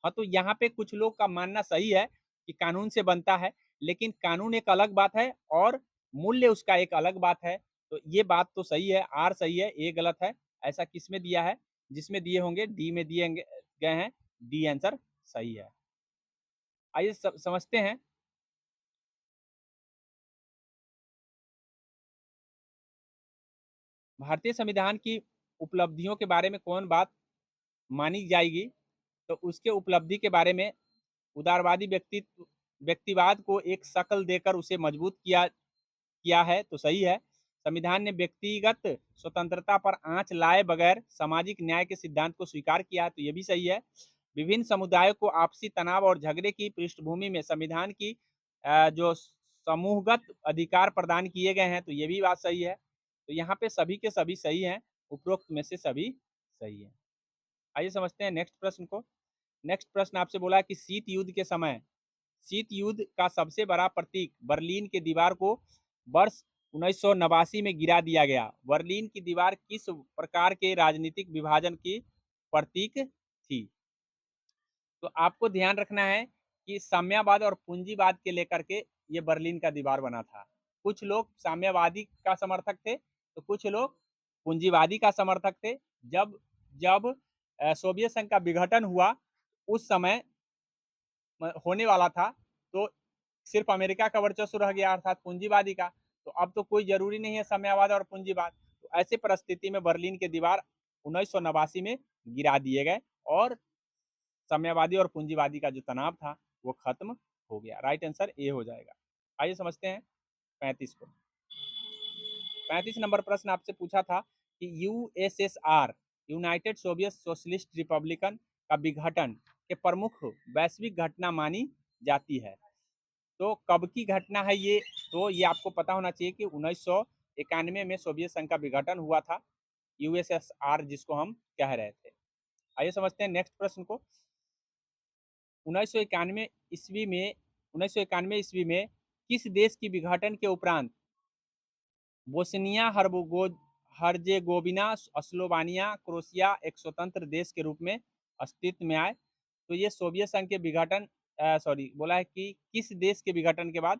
हाँ, तो यहाँ पे कुछ लोग का मानना सही है कि कानून से बनता है, लेकिन कानून एक अलग बात है और मूल्य उसका एक अलग बात है। तो ये बात तो सही है, आर सही है, ए गलत है। ऐसा किसमें दिया है? जिसमें दिए होंगे डी में दिए गए हैं। डी आंसर सही है। आइए समझते हैं। भारतीय संविधान की उपलब्धियों के बारे में कौन बात मानी जाएगी? तो उसके उपलब्धि के बारे में उदारवादी व्यक्तिवाद को एक शक्ल देकर उसे मजबूत किया है, तो सही है। संविधान ने व्यक्तिगत स्वतंत्रता पर आंच लाए बगैर सामाजिक न्याय के सिद्धांत को स्वीकार किया, तो ये भी सही है। विभिन्न समुदायों को आपसी तनाव और झगड़े की पृष्ठभूमि में संविधान की जो समूहगत अधिकार प्रदान किए गए हैं, तो ये भी बात सही है। तो यहाँ पे सभी के सभी सही हैं, उपरोक्त में से सभी सही है। आइए समझते हैं नेक्स्ट प्रश्न को। नेक्स्ट प्रश्न आपसे बोला है कि शीत युद्ध का सबसे बड़ा प्रतीक बर्लिन की दीवार को वर्ष 1989 में गिरा दिया गया। बर्लिन की दीवार किस प्रकार के राजनीतिक विभाजन की प्रतीक थी? तो आपको ध्यान रखना है कि साम्यवाद और पूंजीवाद के लेकर के ये बर्लिन का दीवार बना था। कुछ लोग साम्यवादी का समर्थक थे, तो कुछ लोग पूंजीवादी का समर्थक थे। जब जब सोवियत संघ का विघटन हुआ, उस समय होने वाला था, तो सिर्फ अमेरिका का वर्चस्व रह गया, अर्थात पूंजीवादी का। तो अब तो कोई जरूरी नहीं है साम्यवाद और पूंजीवाद। तो ऐसे परिस्थिति में बर्लिन के दीवार 1989 में गिरा दिए गए और साम्यवादी और पूंजीवादी का जो तनाव था वो खत्म हो गया। राइट आंसर ए हो जाएगा। आइए समझते हैं 35 को। 35 नंबर प्रश्न आपसे पूछा था कि USSR United Soviet socialist Republican का विघटन के प्रमुख वैश्विक घटना मानी जाती है। तो कब की घटना है ये? तो ये आपको पता होना चाहिए कि 1991 में सोवियत संघ का विघटन हुआ था, यूएसएसआर जिसको हम कह रहे थे। आइए समझते हैं नेक्स्ट प्रश्न को। 1991 ईस्वी में 1991 ईस्वी में किस देश की विघटन के उपरांत बोस्निया हर्जेगोविना स्लोवानिया क्रोएशिया एक स्वतंत्र देश के रूप में अस्तित्व में आए? तो ये सोवियत संघ के विघटन सॉरी बोला है कि किस देश के विघटन के बाद?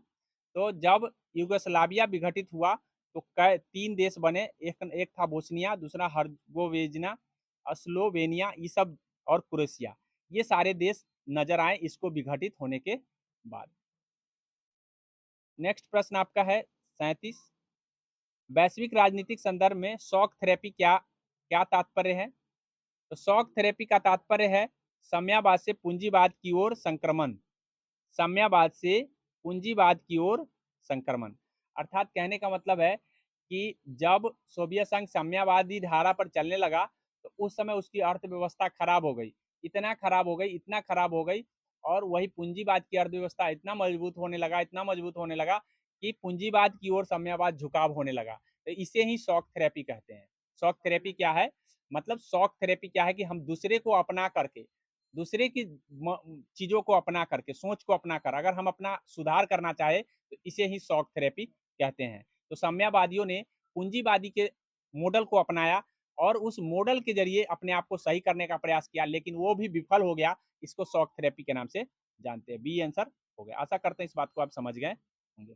तो जब यूगोस्लाविया विघटित हुआ तो तीन देश बने, एक एक था बोस्निया, दूसरा हर्जेगोविना, स्लोवेनिया, ये सब और क्रोएशिया। ये सारे देश नजर आए इसको विघटित होने के बाद। नेक्स्ट प्रश्न आपका है 37। वैश्विक राजनीतिक संदर्भ में शॉक थेरेपी क्या क्या तात्पर्य है? तो शॉक थेरेपी का तात्पर्य है साम्यवाद से पूंजीवाद की ओर संक्रमण। साम्यवाद से पूंजीवाद की ओर संक्रमण अर्थात कहने का मतलब है कि जब सोवियत संघ साम्यवादी धारा पर चलने लगा तो उस समय उसकी अर्थव्यवस्था खराब हो गई, इतना खराब हो गई, इतना खराब हो गई, और वही पूंजीवाद की अर्थव्यवस्था इतना मजबूत होने लगा कि पूंजीवाद की ओर साम्यवाद झुकाव होने लगा। तो इसे ही शॉक थेरेपी कहते हैं। शॉक थेरेपी क्या है? मतलब शॉक थेरेपी क्या है कि हम दूसरे को अपना करके, दूसरे की चीजों को अपना करके, सोच को अपना कर अगर हम अपना सुधार करना चाहे तो इसे ही शॉक थेरेपी कहते हैं। तो साम्यवादियों ने पूंजीवादी के मॉडल को अपनाया और उस मॉडल के जरिए अपने आप को सही करने का प्रयास किया, लेकिन वो भी विफल हो गया। इसको शॉक थेरेपी के नाम से जानते हैं। बी आंसर हो गया। आशा करते हैं इस बात को आप समझ गए होंगे।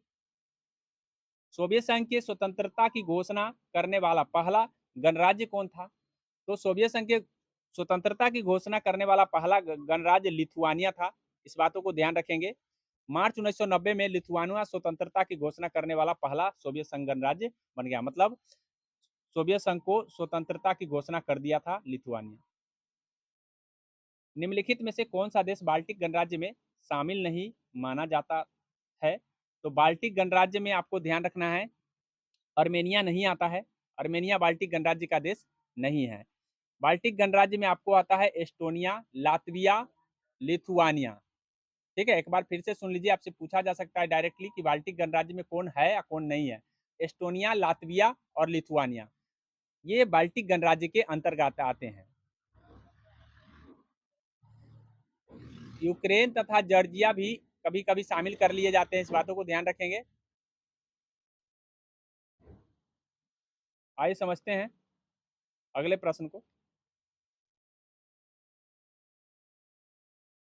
सोवियत संघ की स्वतंत्रता की घोषणा करने वाला पहला गणराज्य कौन था? तो सोवियत संघ के स्वतंत्रता की घोषणा करने वाला पहला गणराज्य लिथुआनिया था। इस बातों को ध्यान रखेंगे। मार्च 1990 में लिथुआनिया स्वतंत्रता की घोषणा करने वाला पहला सोवियत संघ गणराज्य बन गया। मतलब सोवियत संघ को स्वतंत्रता की घोषणा कर दिया था लिथुआनिया। निम्नलिखित में से कौन सा देश बाल्टिक गणराज्य में शामिल नहीं माना जाता? है, तो बाल्टिक गणराज्य में आपको ध्यान रखना है अर्मेनिया नहीं आता है। अर्मेनिया बाल्टिक गणराज्य का देश नहीं है। बाल्टिक गणराज्य में आपको आता है एस्टोनिया, लातविया, लिथुआनिया। ठीक है, एक बार फिर से सुन लीजिए, आपसे पूछा जा सकता है डायरेक्टली कि बाल्टिक गणराज्य में कौन है या कौन नहीं है। एस्टोनिया, लातविया और लिथुआनिया, ये बाल्टिक गणराज्य के अंतर्गत आते हैं। यूक्रेन तथा जॉर्जिया भी कभी कभी शामिल कर लिए जाते हैं, इस बातों को ध्यान रखेंगे। आइए समझते हैं अगले प्रश्न को।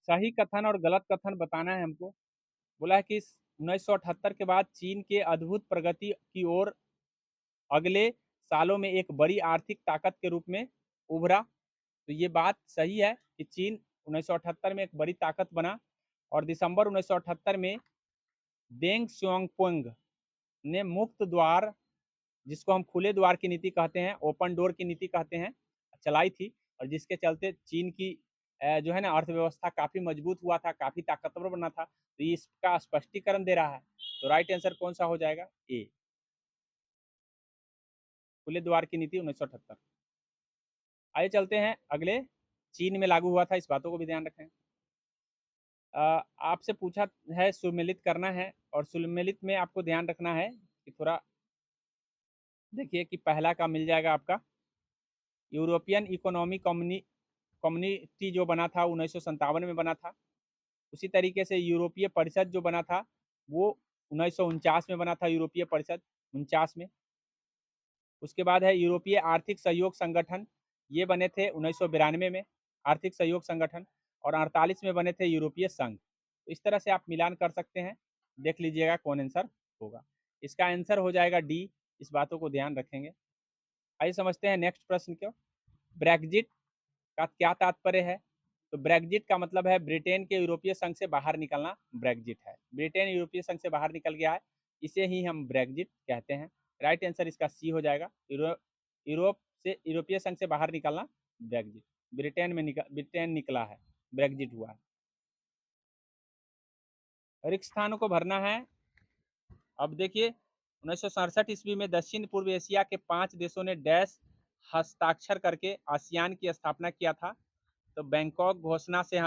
सही कथन और गलत कथन बताना है हमको। बोला है कि 1978 के बाद चीन के अद्भुत प्रगति की ओर अगले सालों में एक बड़ी आर्थिक ताकत के रूप में उभरा। तो ये बात सही है कि चीन 1978 में एक बड़ी ताकत बना, और दिसंबर 1978 में डेंग श्योंगपोंग ने मुक्त द्वार, जिसको हम खुले द्वार की नीति कहते हैं, ओपन डोर की नीति कहते हैं, चलाई थी, और जिसके चलते चीन की जो है ना अर्थव्यवस्था काफी मजबूत हुआ था, काफी ताकतवर बना था। तो इसका स्पष्टीकरण दे रहा है। तो राइट आंसर कौन सा हो जाएगा? ए, खुले द्वार की नीति 1978। आइए चलते हैं अगले। चीन में लागू हुआ था, इस बातों को भी ध्यान रखें। आपसे पूछा है सुमेलित करना है, और सुमेलित में आपको ध्यान रखना है कि थोड़ा देखिए कि पहला का मिल जाएगा आपका यूरोपियन इकोनॉमी कम्युनिटी जो बना था 1957 में बना था। उसी तरीके से यूरोपीय परिषद जो बना था वो 1949 में बना था, यूरोपीय परिषद 49 में। उसके बाद है यूरोपीय आर्थिक सहयोग संगठन, ये बने थे 1992 में आर्थिक सहयोग संगठन, और 48 में बने थे यूरोपीय संघ। तो इस तरह से आप मिलान कर सकते हैं, देख लीजिएगा कौन आंसर होगा। इसका आंसर हो जाएगा डी, इस बातों को ध्यान रखेंगे। आइए समझते हैं नेक्स्ट प्रश्न को। ब्रेक्जिट का क्या तात्पर्य है? तो ब्रेक्जिट का मतलब है ब्रिटेन के यूरोपीय संघ से बाहर निकलना, ब्रेक्जिट है। ब्रिटेन यूरोपीय संघ से बाहर निकल गया है, इसे ही हम ब्रेक्जिट कहते हैं। राइट आंसर इसका सी हो जाएगा। यूरोप से, यूरोपीय संघ से बाहर निकलना ब्रेक्जिट। ब्रिटेन निकला है, ब्रेक्जिट हुआ है। रिक्त स्थानों को भरना है। अब देखिए 1967 ईस्वी में दक्षिण पूर्व एशिया के 5 देशों ने डैश हस्ताक्षर करके आसियान की स्थापना किया था। तो बैंकॉक घोषणा से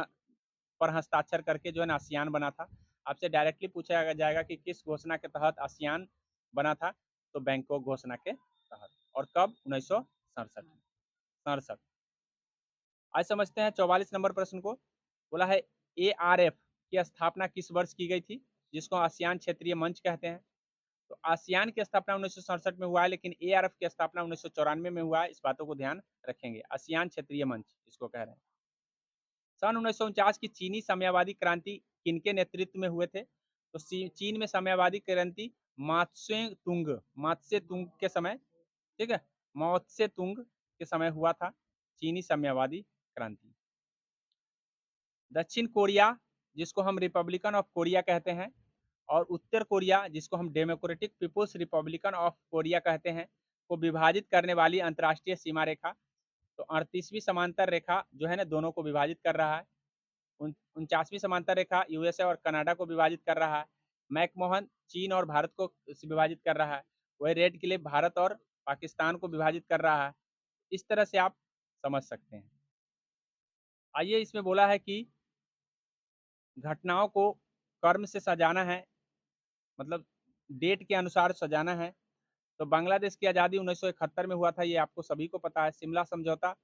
पर हस्ताक्षर करके जो है ना आसियान बना था। आपसे डायरेक्टली पूछा जाएगा कि किस घोषणा के तहत आसियान बना था? तो बैंकॉक घोषणा के तहत। और कब? 1967। आज समझते हैं 44 नंबर प्रश्न को। बोला है ARF की स्थापना किस वर्ष की गई थी, जिसको आसियान क्षेत्रीय मंच कहते हैं? तो आसियान की स्थापना 1967 में हुआ है, लेकिन ARF की स्थापना 1994 में हुआ है, इस बातों को ध्यान रखेंगे। आसियान क्षेत्रीय मंच इसको कह रहे हैं। सन 1949 की चीनी साम्यवादी क्रांति किनके नेतृत्व में हुए थे? तो चीन में साम्यवादी क्रांति मात्से तुंग के समय, ठीक है, माओत्से तुंग के समय हुआ था चीनी साम्यवादी क्रांति। दक्षिण कोरिया, जिसको हम रिपब्लिकन ऑफ कोरिया कहते हैं, और उत्तर कोरिया, जिसको हम democratic people's republican of Korea कहते हैं, को विभाजित करने वाली अंतर्राष्ट्रीय सीमा रेखा, तो 38वीं समांतर रेखा जो है ना दोनों को विभाजित कर रहा है। 49वीं समांतर रेखा यूएसए और कनाडा को विभाजित कर रहा है। मैकमोहन चीन और भारत को विभाजित कर रहा है। वही रेड क्लिफ भारत और पाकिस्तान को विभाजित कर रहा है। इस तरह से आप समझ सकते हैं। आइए इसमें बोला है कि घटनाओं को कर्म से सजाना है, मतलब डेट के अनुसार सजाना है। तो बांग्लादेश की आज़ादी 1971 में हुआ था, ये आपको सभी को पता है। शिमला समझौता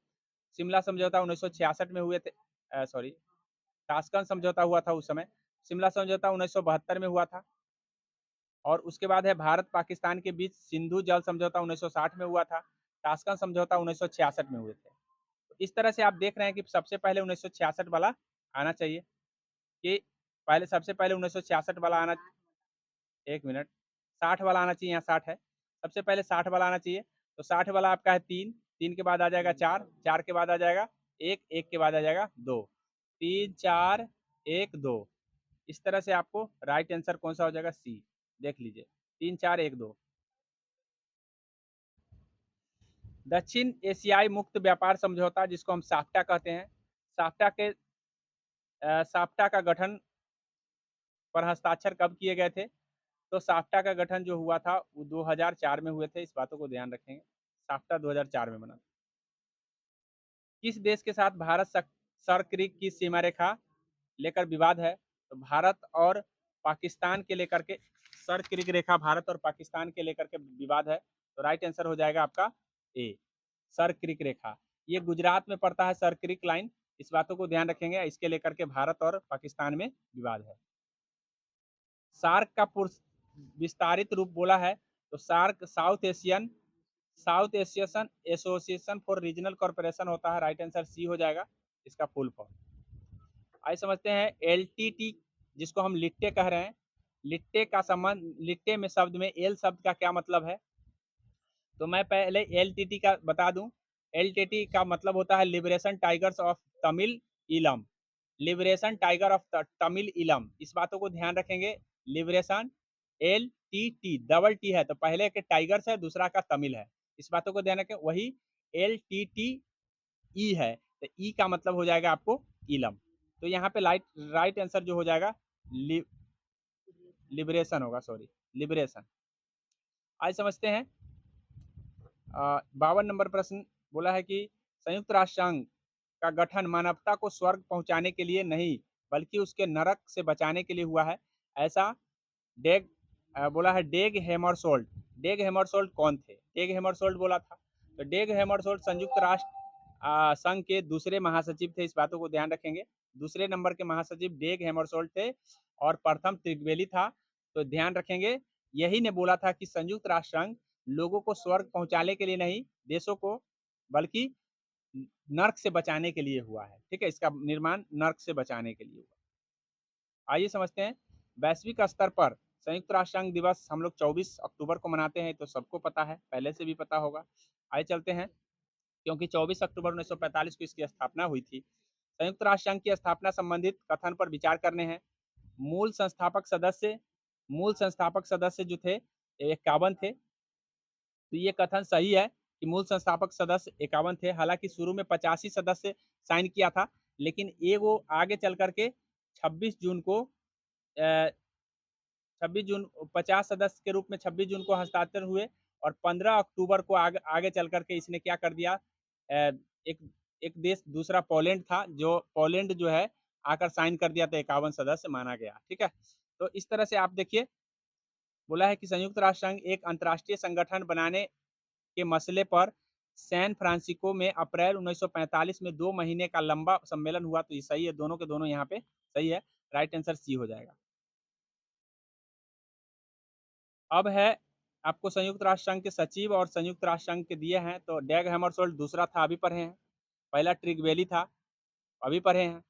1966 में हुए थे, सॉरी, ताशकंद समझौता हुआ था उस समय। शिमला समझौता 1972 में हुआ था। और उसके बाद है भारत पाकिस्तान के बीच सिंधु जल समझौता 1960 में हुआ था। ताशकंद समझौता 1966 में हुए थे। तो इस तरह से आप देख रहे हैं कि सबसे पहले 1966 वाला आना चाहिए, कि पहले सबसे पहले 1966 वाला आना, एक मिनट, 60 वाला आना चाहिए, यहाँ 60 है। सबसे पहले 60 वाला आना चाहिए। तो 60 वाला आपका है 3, 3 के बाद आ जाएगा 4, 4 के बाद आ जाएगा 1, 1 के बाद आ जाएगा 2, 3 4 1 2। इस तरह से आपको राइट आंसर कौन सा हो जाएगा? सी, देख लीजिए 3 4 1 2। दक्षिण एशियाई मुक्त व्यापार समझौता, जिसको हम साफ्टा कहते हैं, साफ्टा का गठन पर हस्ताक्षर कब किए गए थे? तो साफ्टा का गठन जो हुआ था वो 2004 में हुए थे, इस बातों को ध्यान रखेंगे। साफ्टा 2004 में बना। किस देश के साथ भारत सर क्रीक की सीमा रेखा लेकर विवाद है? तो भारत और पाकिस्तान के लेकर के सर क्रीक रेखा भारत और पाकिस्तान के लेकर के विवाद है। तो राइट आंसर हो जाएगा आपका ए, सर क्रीक रेखा। ये गुजरात में पड़ता है सर क्रीक लाइन, इस बातों को ध्यान रखेंगे। इसके लेकर के भारत और पाकिस्तान में विवाद है। सार्क का विस्तारित रूप बोला है तो SAARC south Asian association for regional corporation होता है। राइट आंसर सी हो जाएगा इसका फुल फॉर्म। आइए समझते हैं एलटीटी, जिसको हम लिट्टे कह रहे हैं। लिट्टे का संबंध, लिट्टे में शब्द में एल शब्द का क्या मतलब है? तो मैं पहले एलटीटी का बता दूं। एलटीटी का मतलब होता है लिबरेशन टाइगर्स ऑफ तमिल इलम। लिबरेशन टाइगर ऑफ तमिल इलम, इस बातों को ध्यान रखेंगे। Liberation L T T, double T है तो पहले के टाइगर्स है, दूसरा का तमिल है, इस बातों को ध्यान रखें। वही एल टी टी ई है तो ई का मतलब हो जाएगा आपको इलम। तो यहाँ पे राइट आंसर जो हो जाएगा लिबरेशन होगा, सॉरी लिबरेशन। आज समझते हैं 52 नंबर प्रश्न बोला है कि संयुक्त राष्ट्र संघ का गठन मानवता को स्वर्ग पहुंचाने के लिए नहीं बल्कि उसके नरक से बचाने के लिए हुआ है, ऐसा डेग बोला है डेग हेमरसोल्ड। डेग हेमरसोल्ड कौन थे? डेग हेमरसोल्ड बोला था। तो डेग हेमरसोल्ड संयुक्त राष्ट्र संघ के दूसरे महासचिव थे, इस बातों को ध्यान रखेंगे। दूसरे नंबर के महासचिव डेग हेमरसोल्ड थे और प्रथम त्रिगवेली था। तो ध्यान रखेंगे, यही ने बोला था कि संयुक्त राष्ट्र संघ लोगों को स्वर्ग पहुंचाने के लिए नहीं, देशों को, बल्कि नर्क से बचाने के लिए हुआ है। ठीक है, इसका निर्माण नर्क से बचाने के लिए हुआ। आइए समझते हैं वैश्विक स्तर पर संयुक्त राष्ट्र संघ दिवस हम लोग 24 अक्टूबर को मनाते हैं, तो सबको पता है, पहले से भी पता होगा। आइए चलते हैं, क्योंकि 24 अक्टूबर 1945 को इसकी स्थापना हुई थी। संयुक्त राष्ट्र संघ की स्थापना संबंधित कथन पर विचार करने हैं। मूल संस्थापक सदस्य मूल संस्थापक सदस्य जो थे 51 थे। तो ये कथन सही है कि मूल संस्थापक सदस्य 51 थे। हालांकि शुरू में 85 सदस्य साइन किया था, लेकिन ये वो आगे चल करके 26 जून को 26 जून 50 सदस्य के रूप में 26 जून को हस्ताक्षर हुए और 15 अक्टूबर को आगे चल करके इसने क्या कर दिया, एक एक देश दूसरा पोलैंड था, जो पोलैंड जो है आकर साइन कर दिया, तो 51 सदस्य माना गया। ठीक है, तो इस तरह से आप देखिए, बोला है कि संयुक्त राष्ट्र संघ एक अंतर्राष्ट्रीय संगठन बनाने के मसले पर सैन फ्रांसिस्को में अप्रैल 1945 में 2 महीने का लंबा सम्मेलन हुआ। तो ये सही है, दोनों के दोनों यहाँ पे सही है। राइट आंसर सी हो जाएगा। अब है आपको संयुक्त राष्ट्र संघ के सचिव और संयुक्त राष्ट्र संघ के दिए हैं। तो डैग हैमरशोल्ड दूसरा था, अभी पढ़े हैं। पहला ट्रिगवेली था, अभी पढ़े हैं।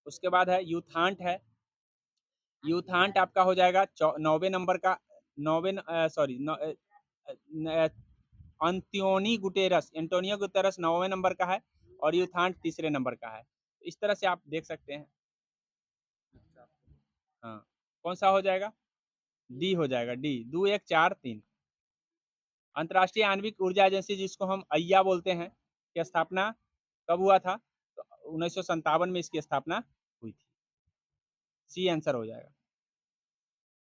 उसके बाद है यूथांट है। यूथांट आपका हो जाएगा 9वें नंबर का, 9वें सॉरी एंटोनियो गुटेरस 9वें नंबर का है और यूथांट तीसरे नंबर का है। इस तरह से आप देख सकते हैं। हाँ, कौन सा हो जाएगा? डी हो जाएगा, डी 2 1 4 3। अंतर्राष्ट्रीय आणविक ऊर्जा एजेंसी, जिसको हम अय्या बोलते हैं, की स्थापना कब हुआ था? तो 1957 में इसकी स्थापना हुई थी। सी आंसर हो जाएगा।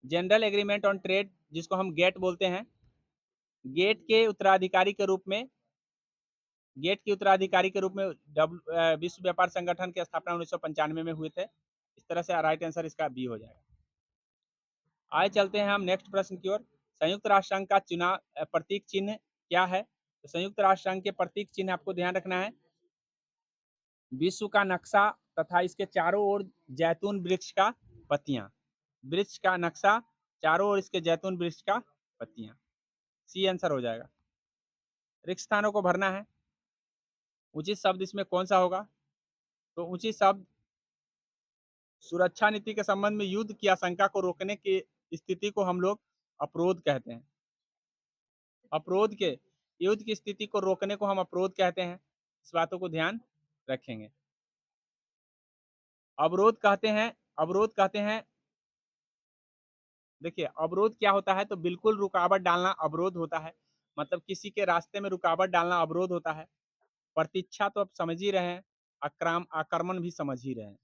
जनरल एग्रीमेंट ऑन ट्रेड, जिसको हम गेट बोलते हैं, गेट के उत्तराधिकारी के रूप में गेट के उत्तराधिकारी के रूप में विश्व व्यापार संगठन की स्थापना 1995 में हुए थे। इस तरह से राइट आंसर इसका बी हो जाएगा। आए चलते हैं हम नेक्स्ट प्रश्न की ओर। संयुक्त राष्ट्र संघ का चुनाव प्रतीक चिन्ह क्या है? तो संयुक्त राष्ट्र संघ के प्रतीक चिन्ह आपको ध्यान रखना है, विश्व का नक्शा तथा इसके चारों ओर जैतून वृक्ष का पत्तियां। वृक्ष का नक्शा, चारों ओर इसके जैतून वृक्ष का पत्तियां। सी आंसर हो जाएगा। रिक्त स्थानों को भरना है। उचित शब्द इसमें कौन सा होगा? तो उचित शब्द सुरक्षा नीति के संबंध में युद्ध की आशंका को रोकने की स्थिति को हम लोग अपरोध कहते हैं। अपरोध के युद्ध की स्थिति को रोकने को हम अपरोध कहते हैं। इस बातों को ध्यान रखेंगे। अवरोध कहते हैं, देखिए अवरोध क्या होता है? तो बिल्कुल रुकावट डालना अवरोध होता है। मतलब किसी के रास्ते में रुकावट डालना अवरोध होता है। प्रतीक्षा तो आप समझ ही रहे हैं, आक्रमण भी समझ ही रहे हैं।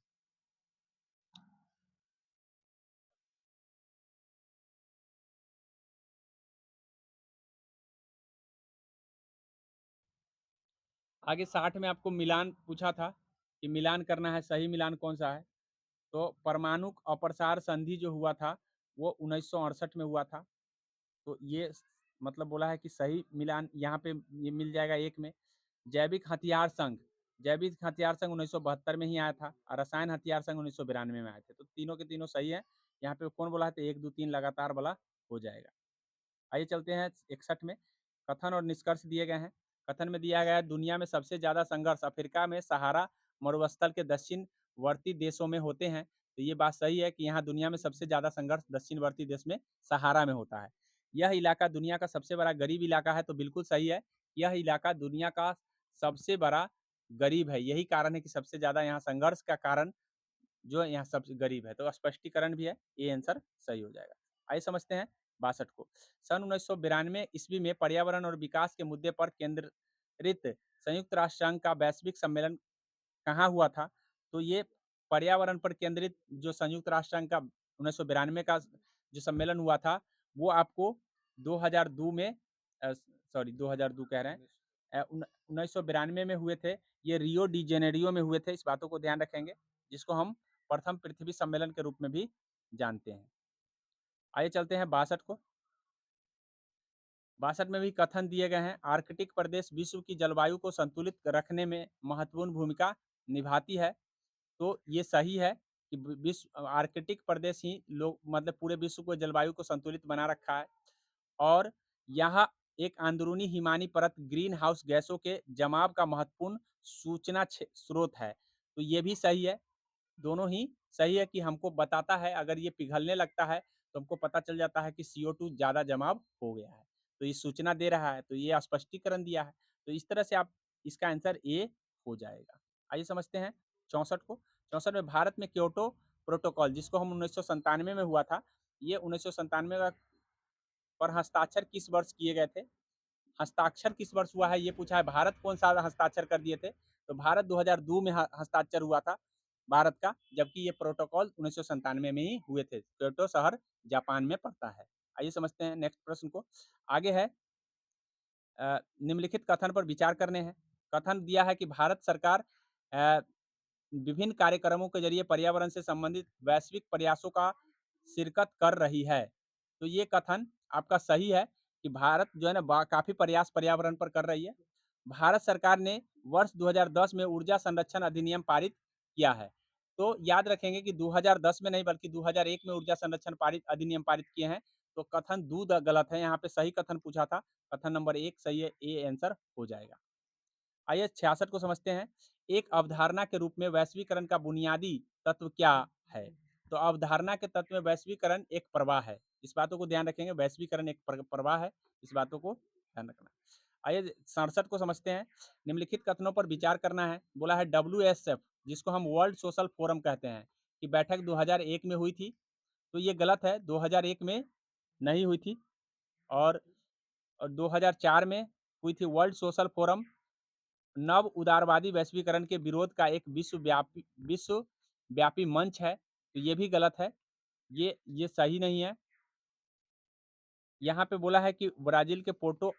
आगे 60 में आपको मिलान पूछा था कि मिलान करना है, सही मिलान कौन-सा है? तो परमाणु अप्रसार संधि जो हुआ था, वो 1968 में हुआ था। तो ये मतलब बोला है कि सही मिलान यहाँ पे ये मिल जाएगा एक में। जैविक हथियार संघ 1972 में ही आया था और रसायन हथियार संघ 1992 में आए थे। तो तीनों के तीनों सही है। यहाँ पे कौन बोला है? तो 1, 2, 3 लगातार वाला हो जाएगा। आइए चलते हैं 61 में। कथन और निष्कर्ष दिए गए हैं। कथन में दिया गया है, दुनिया में सबसे ज़्यादा संघर्ष अफ्रीका में सहारा मरुस्थल के दक्षिणवर्ती देशों में होते हैं। तो ये बात सही है कि यहाँ दुनिया में सबसे ज़्यादा संघर्ष दक्षिणवर्ती देश में सहारा में होता है। यह इलाका दुनिया का सबसे बड़ा गरीब इलाका है, तो बिल्कुल सही है। यह इलाका दुनिया का सबसे बड़ा गरीब है। यही कारण है कि सबसे ज़्यादा यहाँ संघर्ष का कारण जो यहाँ सबसे गरीब है। तो स्पष्टीकरण भी है, ये आंसर सही हो जाएगा। आइए समझते हैं 62 को। सन 1992 ईस्वी में पर्यावरण और विकास के मुद्दे पर केंद्रित संयुक्त राष्ट्र संघ का वैश्विक सम्मेलन कहाँ हुआ था? तो ये पर्यावरण पर केंद्रित जो संयुक्त राष्ट्र संघ का 1992 का जो सम्मेलन हुआ था, वो आपको 2002 में सॉरी 2002 कह रहे हैं 1992 में हुए थे। ये रियो डी जेनेरियो में हुए थे, इस बातों को ध्यान रखेंगे, जिसको हम प्रथम पृथ्वी सम्मेलन के रूप में भी जानते हैं। आइए चलते हैं 62 को। 62 में भी कथन दिए गए हैं, आर्कटिक प्रदेश विश्व की जलवायु को संतुलित रखने में महत्वपूर्ण भूमिका निभाती है। तो ये सही है कि विश्व आर्कटिक प्रदेश ही लोग मतलब पूरे विश्व को जलवायु को संतुलित बना रखा है और यहाँ एक अंदरूनी हिमानी परत ग्रीन हाउस गैसों के जमाव का महत्वपूर्ण सूचना स्रोत है। तो ये भी सही है। दोनों ही सही है कि हमको बताता है अगर ये पिघलने लगता है तो हमको पता चल जाता है कि CO2 ज़्यादा जमाव हो गया है। तो ये सूचना दे रहा है, तो ये स्पष्टीकरण दिया है। तो इस तरह से आप इसका आंसर ए हो जाएगा। आइए समझते हैं 64 को। 64 में भारत में क्योटो प्रोटोकॉल जिसको हम 1997 में हुआ था, ये 1997 का पर हस्ताक्षर किस वर्ष किए गए थे? हस्ताक्षर किस वर्ष हुआ है ये पूछा है। भारत कौन सा हस्ताक्षर कर दिए थे? तो भारत 2002 में हस्ताक्षर हुआ था भारत का, जबकि ये प्रोटोकॉल 1997 में ही हुए थे। क्योटो शहर जापान में पड़ता है। आइए समझते हैं नेक्स्ट प्रश्न को। आगे है निम्नलिखित कथन पर विचार करने हैं। कथन दिया है कि भारत सरकार अ, विभिन्न कार्यक्रमों के जरिए पर्यावरण से संबंधित वैश्विक प्रयासों का शिरकत कर रही है। तो ये कथन आपका सही है कि भारत जो है ना काफ़ी प्रयास पर्यावरण पर कर रही है। भारत सरकार ने वर्ष 2010 में ऊर्जा संरक्षण अधिनियम पारित किया है। तो याद रखेंगे कि 2010 में नहीं बल्कि 2001 में ऊर्जा संरक्षण अधिनियम पारित किए हैं। तो कथन गलत है, यहाँ पे सही कथन पूछा था। कथन नंबर 1 सही है, ए आंसर हो जाएगा। आइए 66 को समझते हैं। एक अवधारणा के रूप में वैश्वीकरण का बुनियादी तत्व क्या है? तो अवधारणा के तत्व में वैश्वीकरण एक प्रवाह है। इस बातों को ध्यान रखेंगे, वैश्वीकरण एक प्रवाह है। इस बातों को ध्यान रखना। आइए 67 को समझते हैं। निम्नलिखित कथनों पर विचार करना है। बोला है WSF जिसको हम वर्ल्ड सोशल फोरम कहते हैं कि बैठक 2001 में हुई थी। तो ये गलत है, 2001 में नहीं हुई थी और 2004 में हुई थी। वर्ल्ड सोशल फोरम नव उदारवादी वैश्वीकरण के विरोध का एक विश्वव्यापी मंच है। तो ये भी गलत है, ये सही नहीं है। यहाँ पे बोला है कि ब्राज़ील के पोर्टो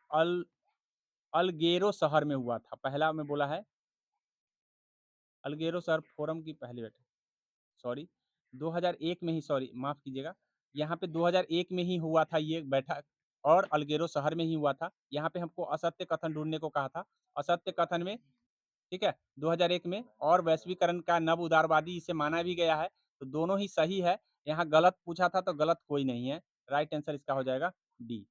अल्गेरो शहर में हुआ था। पहला में बोला है अल्गेरो शहर फोरम की पहली बैठक, सॉरी 2001 में ही, सॉरी माफ़ कीजिएगा। यहाँ पे 2001 में ही हुआ था ये बैठक और अल्गेरो शहर में ही हुआ था। यहाँ पे हमको असत्य कथन ढूँढने को कहा था। असत्य कथन में ठीक है 2001 में और वैश्वीकरण का नव उदारवादी इसे माना भी गया है। तो दोनों ही सही है। यहाँ गलत पूछा था तो गलत कोई नहीं है। राइट आंसर इसका हो जाएगा डी।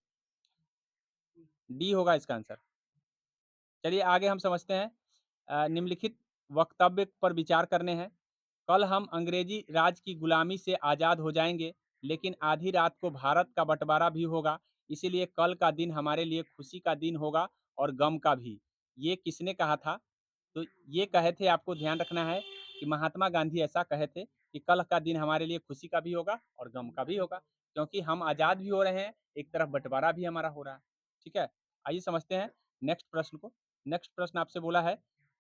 डी होगा इसका आंसर। चलिए आगे हम समझते हैं। निम्नलिखित वक्तव्य पर विचार करने हैं। कल हम अंग्रेजी राज की गुलामी से आज़ाद हो जाएंगे, लेकिन आधी रात को भारत का बंटवारा भी होगा। इसीलिए कल का दिन हमारे लिए खुशी का दिन होगा और गम का भी। ये किसने कहा था? तो ये कहे थे, आपको ध्यान रखना है कि महात्मा गांधी ऐसा कहे थे कि कल का दिन हमारे लिए खुशी का भी होगा और गम का भी होगा, क्योंकि हम आज़ाद भी हो रहे हैं, एक तरफ बंटवारा भी हमारा हो रहा है। ठीक है, आइए समझते हैं नेक्स्ट प्रश्न को। नेक्स्ट प्रश्न आपसे बोला है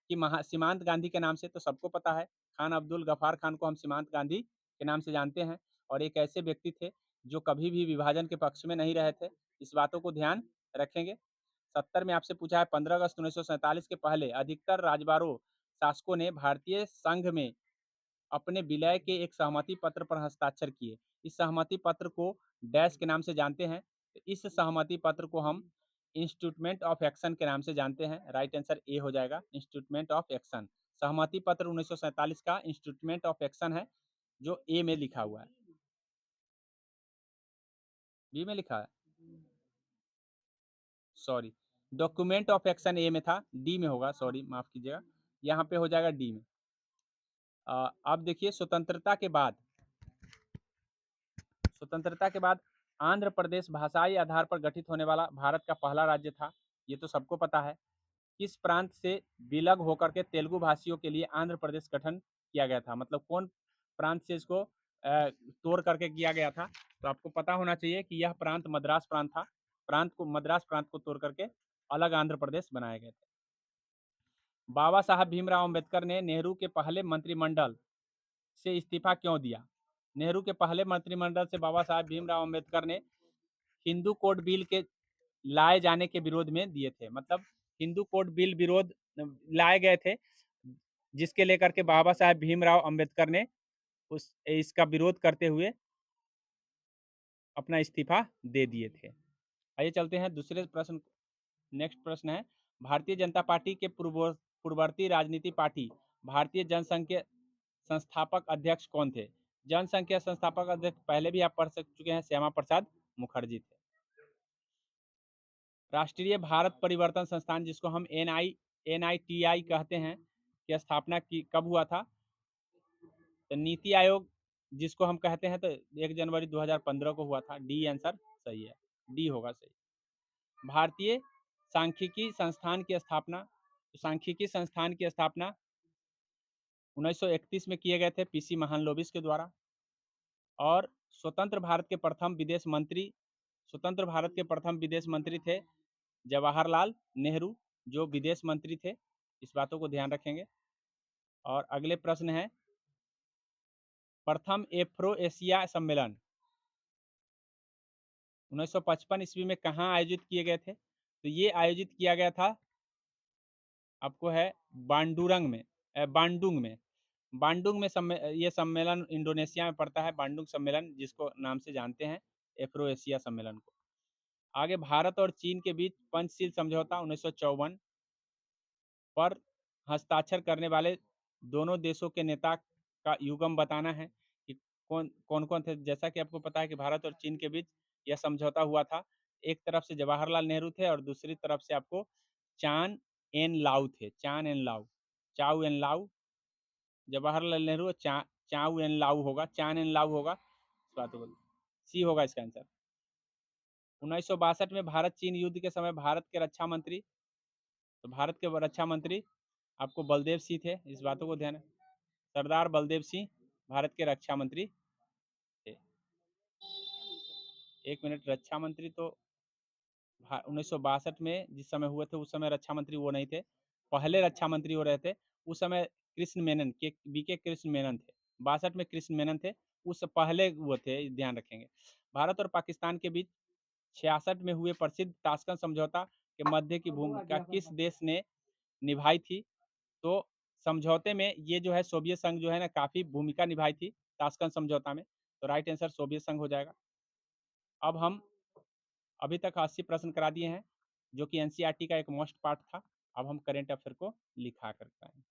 कि सीमांत गांधी के नाम से तो सबको पता है। खान अब्दुल गफ्फार खान को हम सीमांत गांधी के नाम से जानते हैं और एक ऐसे व्यक्ति थे जो कभी भी विभाजन के पक्ष में नहीं रहे थे। इस बातों को ध्यान रखेंगे। 70 में आपसे पूछा है 15 अगस्त 1947 के पहले अधिकतर राजबारों शासकों ने भारतीय संघ में अपने विलय के एक सहमति पत्र पर हस्ताक्षर किए। इस सहमति पत्र को डैश के नाम से जानते हैं। तो इस सहमति पत्र को हम इंस्ट्रूमेंट ऑफ एक्शन के नाम से जानते हैं। राइट आंसर ए हो जाएगा, इंस्ट्रूमेंट ऑफ एक्शन। सहमति पत्र 1947 का इंस्ट्रूमेंट ऑफ एक्शन है, जो ए में लिखा हुआ है। बी में लिखा है, सॉरी, डॉक्यूमेंट ऑफ एक्शन ए में था, डी में होगा, सॉरी माफ कीजिएगा, यहाँ पे हो जाएगा डी में। अब देखिए, स्वतंत्रता के बाद आंध्र प्रदेश भाषाई आधार पर गठित होने वाला भारत का पहला राज्य था। ये तो सबको पता है। किस प्रांत से विलग होकर के तेलुगु भाषियों के लिए आंध्र प्रदेश गठन किया गया था, मतलब कौन प्रांत से इसको तोड़ करके किया गया था। तो आपको पता होना चाहिए कि यह प्रांत मद्रास प्रांत था। मद्रास प्रांत को तोड़ करके अलग आंध्र प्रदेश बनाए गए थे। बाबा साहब भीमराव अम्बेडकर ने नेहरू के पहले मंत्रिमंडल से इस्तीफा क्यों दिया? नेहरू के पहले मंत्रिमंडल से बाबा साहब भीमराव अम्बेडकर ने हिंदू कोड बिल के लाए जाने के विरोध में दिए थे। मतलब हिंदू कोड बिल विरोध लाए गए थे, जिसके लेकर के बाबा साहब भीमराव अम्बेडकर ने इसका विरोध करते हुए अपना इस्तीफा दे दिए थे। आइए चलते हैं दूसरे प्रश्न। नेक्स्ट प्रश्न है, भारतीय जनता पार्टी के पूर्ववर्ती राजनीति पार्टी भारतीय जनसंघ के संस्थापक अध्यक्ष कौन थे? जनसंघ के संस्थापक अध्यक्ष पहले भी आप पढ़ चुके हैं, श्यामा प्रसाद मुखर्जी थे। राष्ट्रीय भारत परिवर्तन संस्थान, जिसको हम NITI कहते हैं, की स्थापना कब हुआ था? तो नीति आयोग जिसको हम कहते हैं, तो 1 जनवरी 2015 को हुआ था। डी आंसर सही है, डी होगा सही। भारतीय सांख्यिकी संस्थान की स्थापना, सांख्यिकी संस्थान की स्थापना 1931 में किए गए थे PC महालनोबिस के द्वारा। और स्वतंत्र भारत के प्रथम विदेश मंत्री थे जवाहरलाल नेहरू, जो विदेश मंत्री थे। इस बातों को ध्यान रखेंगे। और अगले प्रश्न है, प्रथम एफ्रो एशिया सम्मेलन 1955 ईस्वी में कहाँ आयोजित किए गए थे? तो ये आयोजित किया गया था, आपको है बांडुरंग में, बांडुंग में। बांडुंग में ये सम्मेलन इंडोनेशिया में पड़ता है, बांडुंग सम्मेलन, जिसको नाम से जानते हैं एफ्रो एशिया सम्मेलन को। आगे, भारत और चीन के बीच पंचशील समझौता 1954 पर हस्ताक्षर करने वाले दोनों देशों के नेता का युग्म बताना है कि कौन कौन कौन थे। जैसा कि आपको पता है कि भारत और चीन के बीच यह समझौता हुआ था। एक तरफ से जवाहरलाल नेहरू थे और दूसरी तरफ से आपको चान एन लाऊ थे, चान एन लाऊ, चाउ एन लाऊ। जवाहरलाल नेहरू, चाउ एन लाऊ होगा, चान एन लाऊ होगा, इस बात को सी होगा इसका आंसर। 1962 में भारत चीन युद्ध के समय भारत के रक्षा मंत्री, तो भारत के रक्षा मंत्री आपको बलदेव सिंह थे। इस बातों को ध्यान, सरदार बलदेव सिंह भारत के रक्षा मंत्री थे। 1 मिनट, रक्षा मंत्री तो 1962 में जिस समय हुए थे, उस समय रक्षा मंत्री वो नहीं थे, पहले रक्षा मंत्री हो रहे थे। उस समय कृष्ण मेनन के BK कृष्ण मेनन थे। 62 में कृष्ण मेनन थे, उस पहले वो थे, ध्यान रखेंगे। भारत और पाकिस्तान के बीच 66 में हुए प्रसिद्ध ताशकंद समझौता के मध्य की भूमिका किस देश ने निभाई थी? तो समझौते में ये जो है सोवियत संघ जो है ना, काफी भूमिका निभाई थी ताशकंद समझौता में। तो राइट आंसर सोवियत संघ हो जाएगा। अब हम अभी तक 80 प्रश्न करा दिए हैं, जो कि NCERT का एक मोस्ट पार्ट था। अब हम करेंट अफेयर को लिखा करते हैं।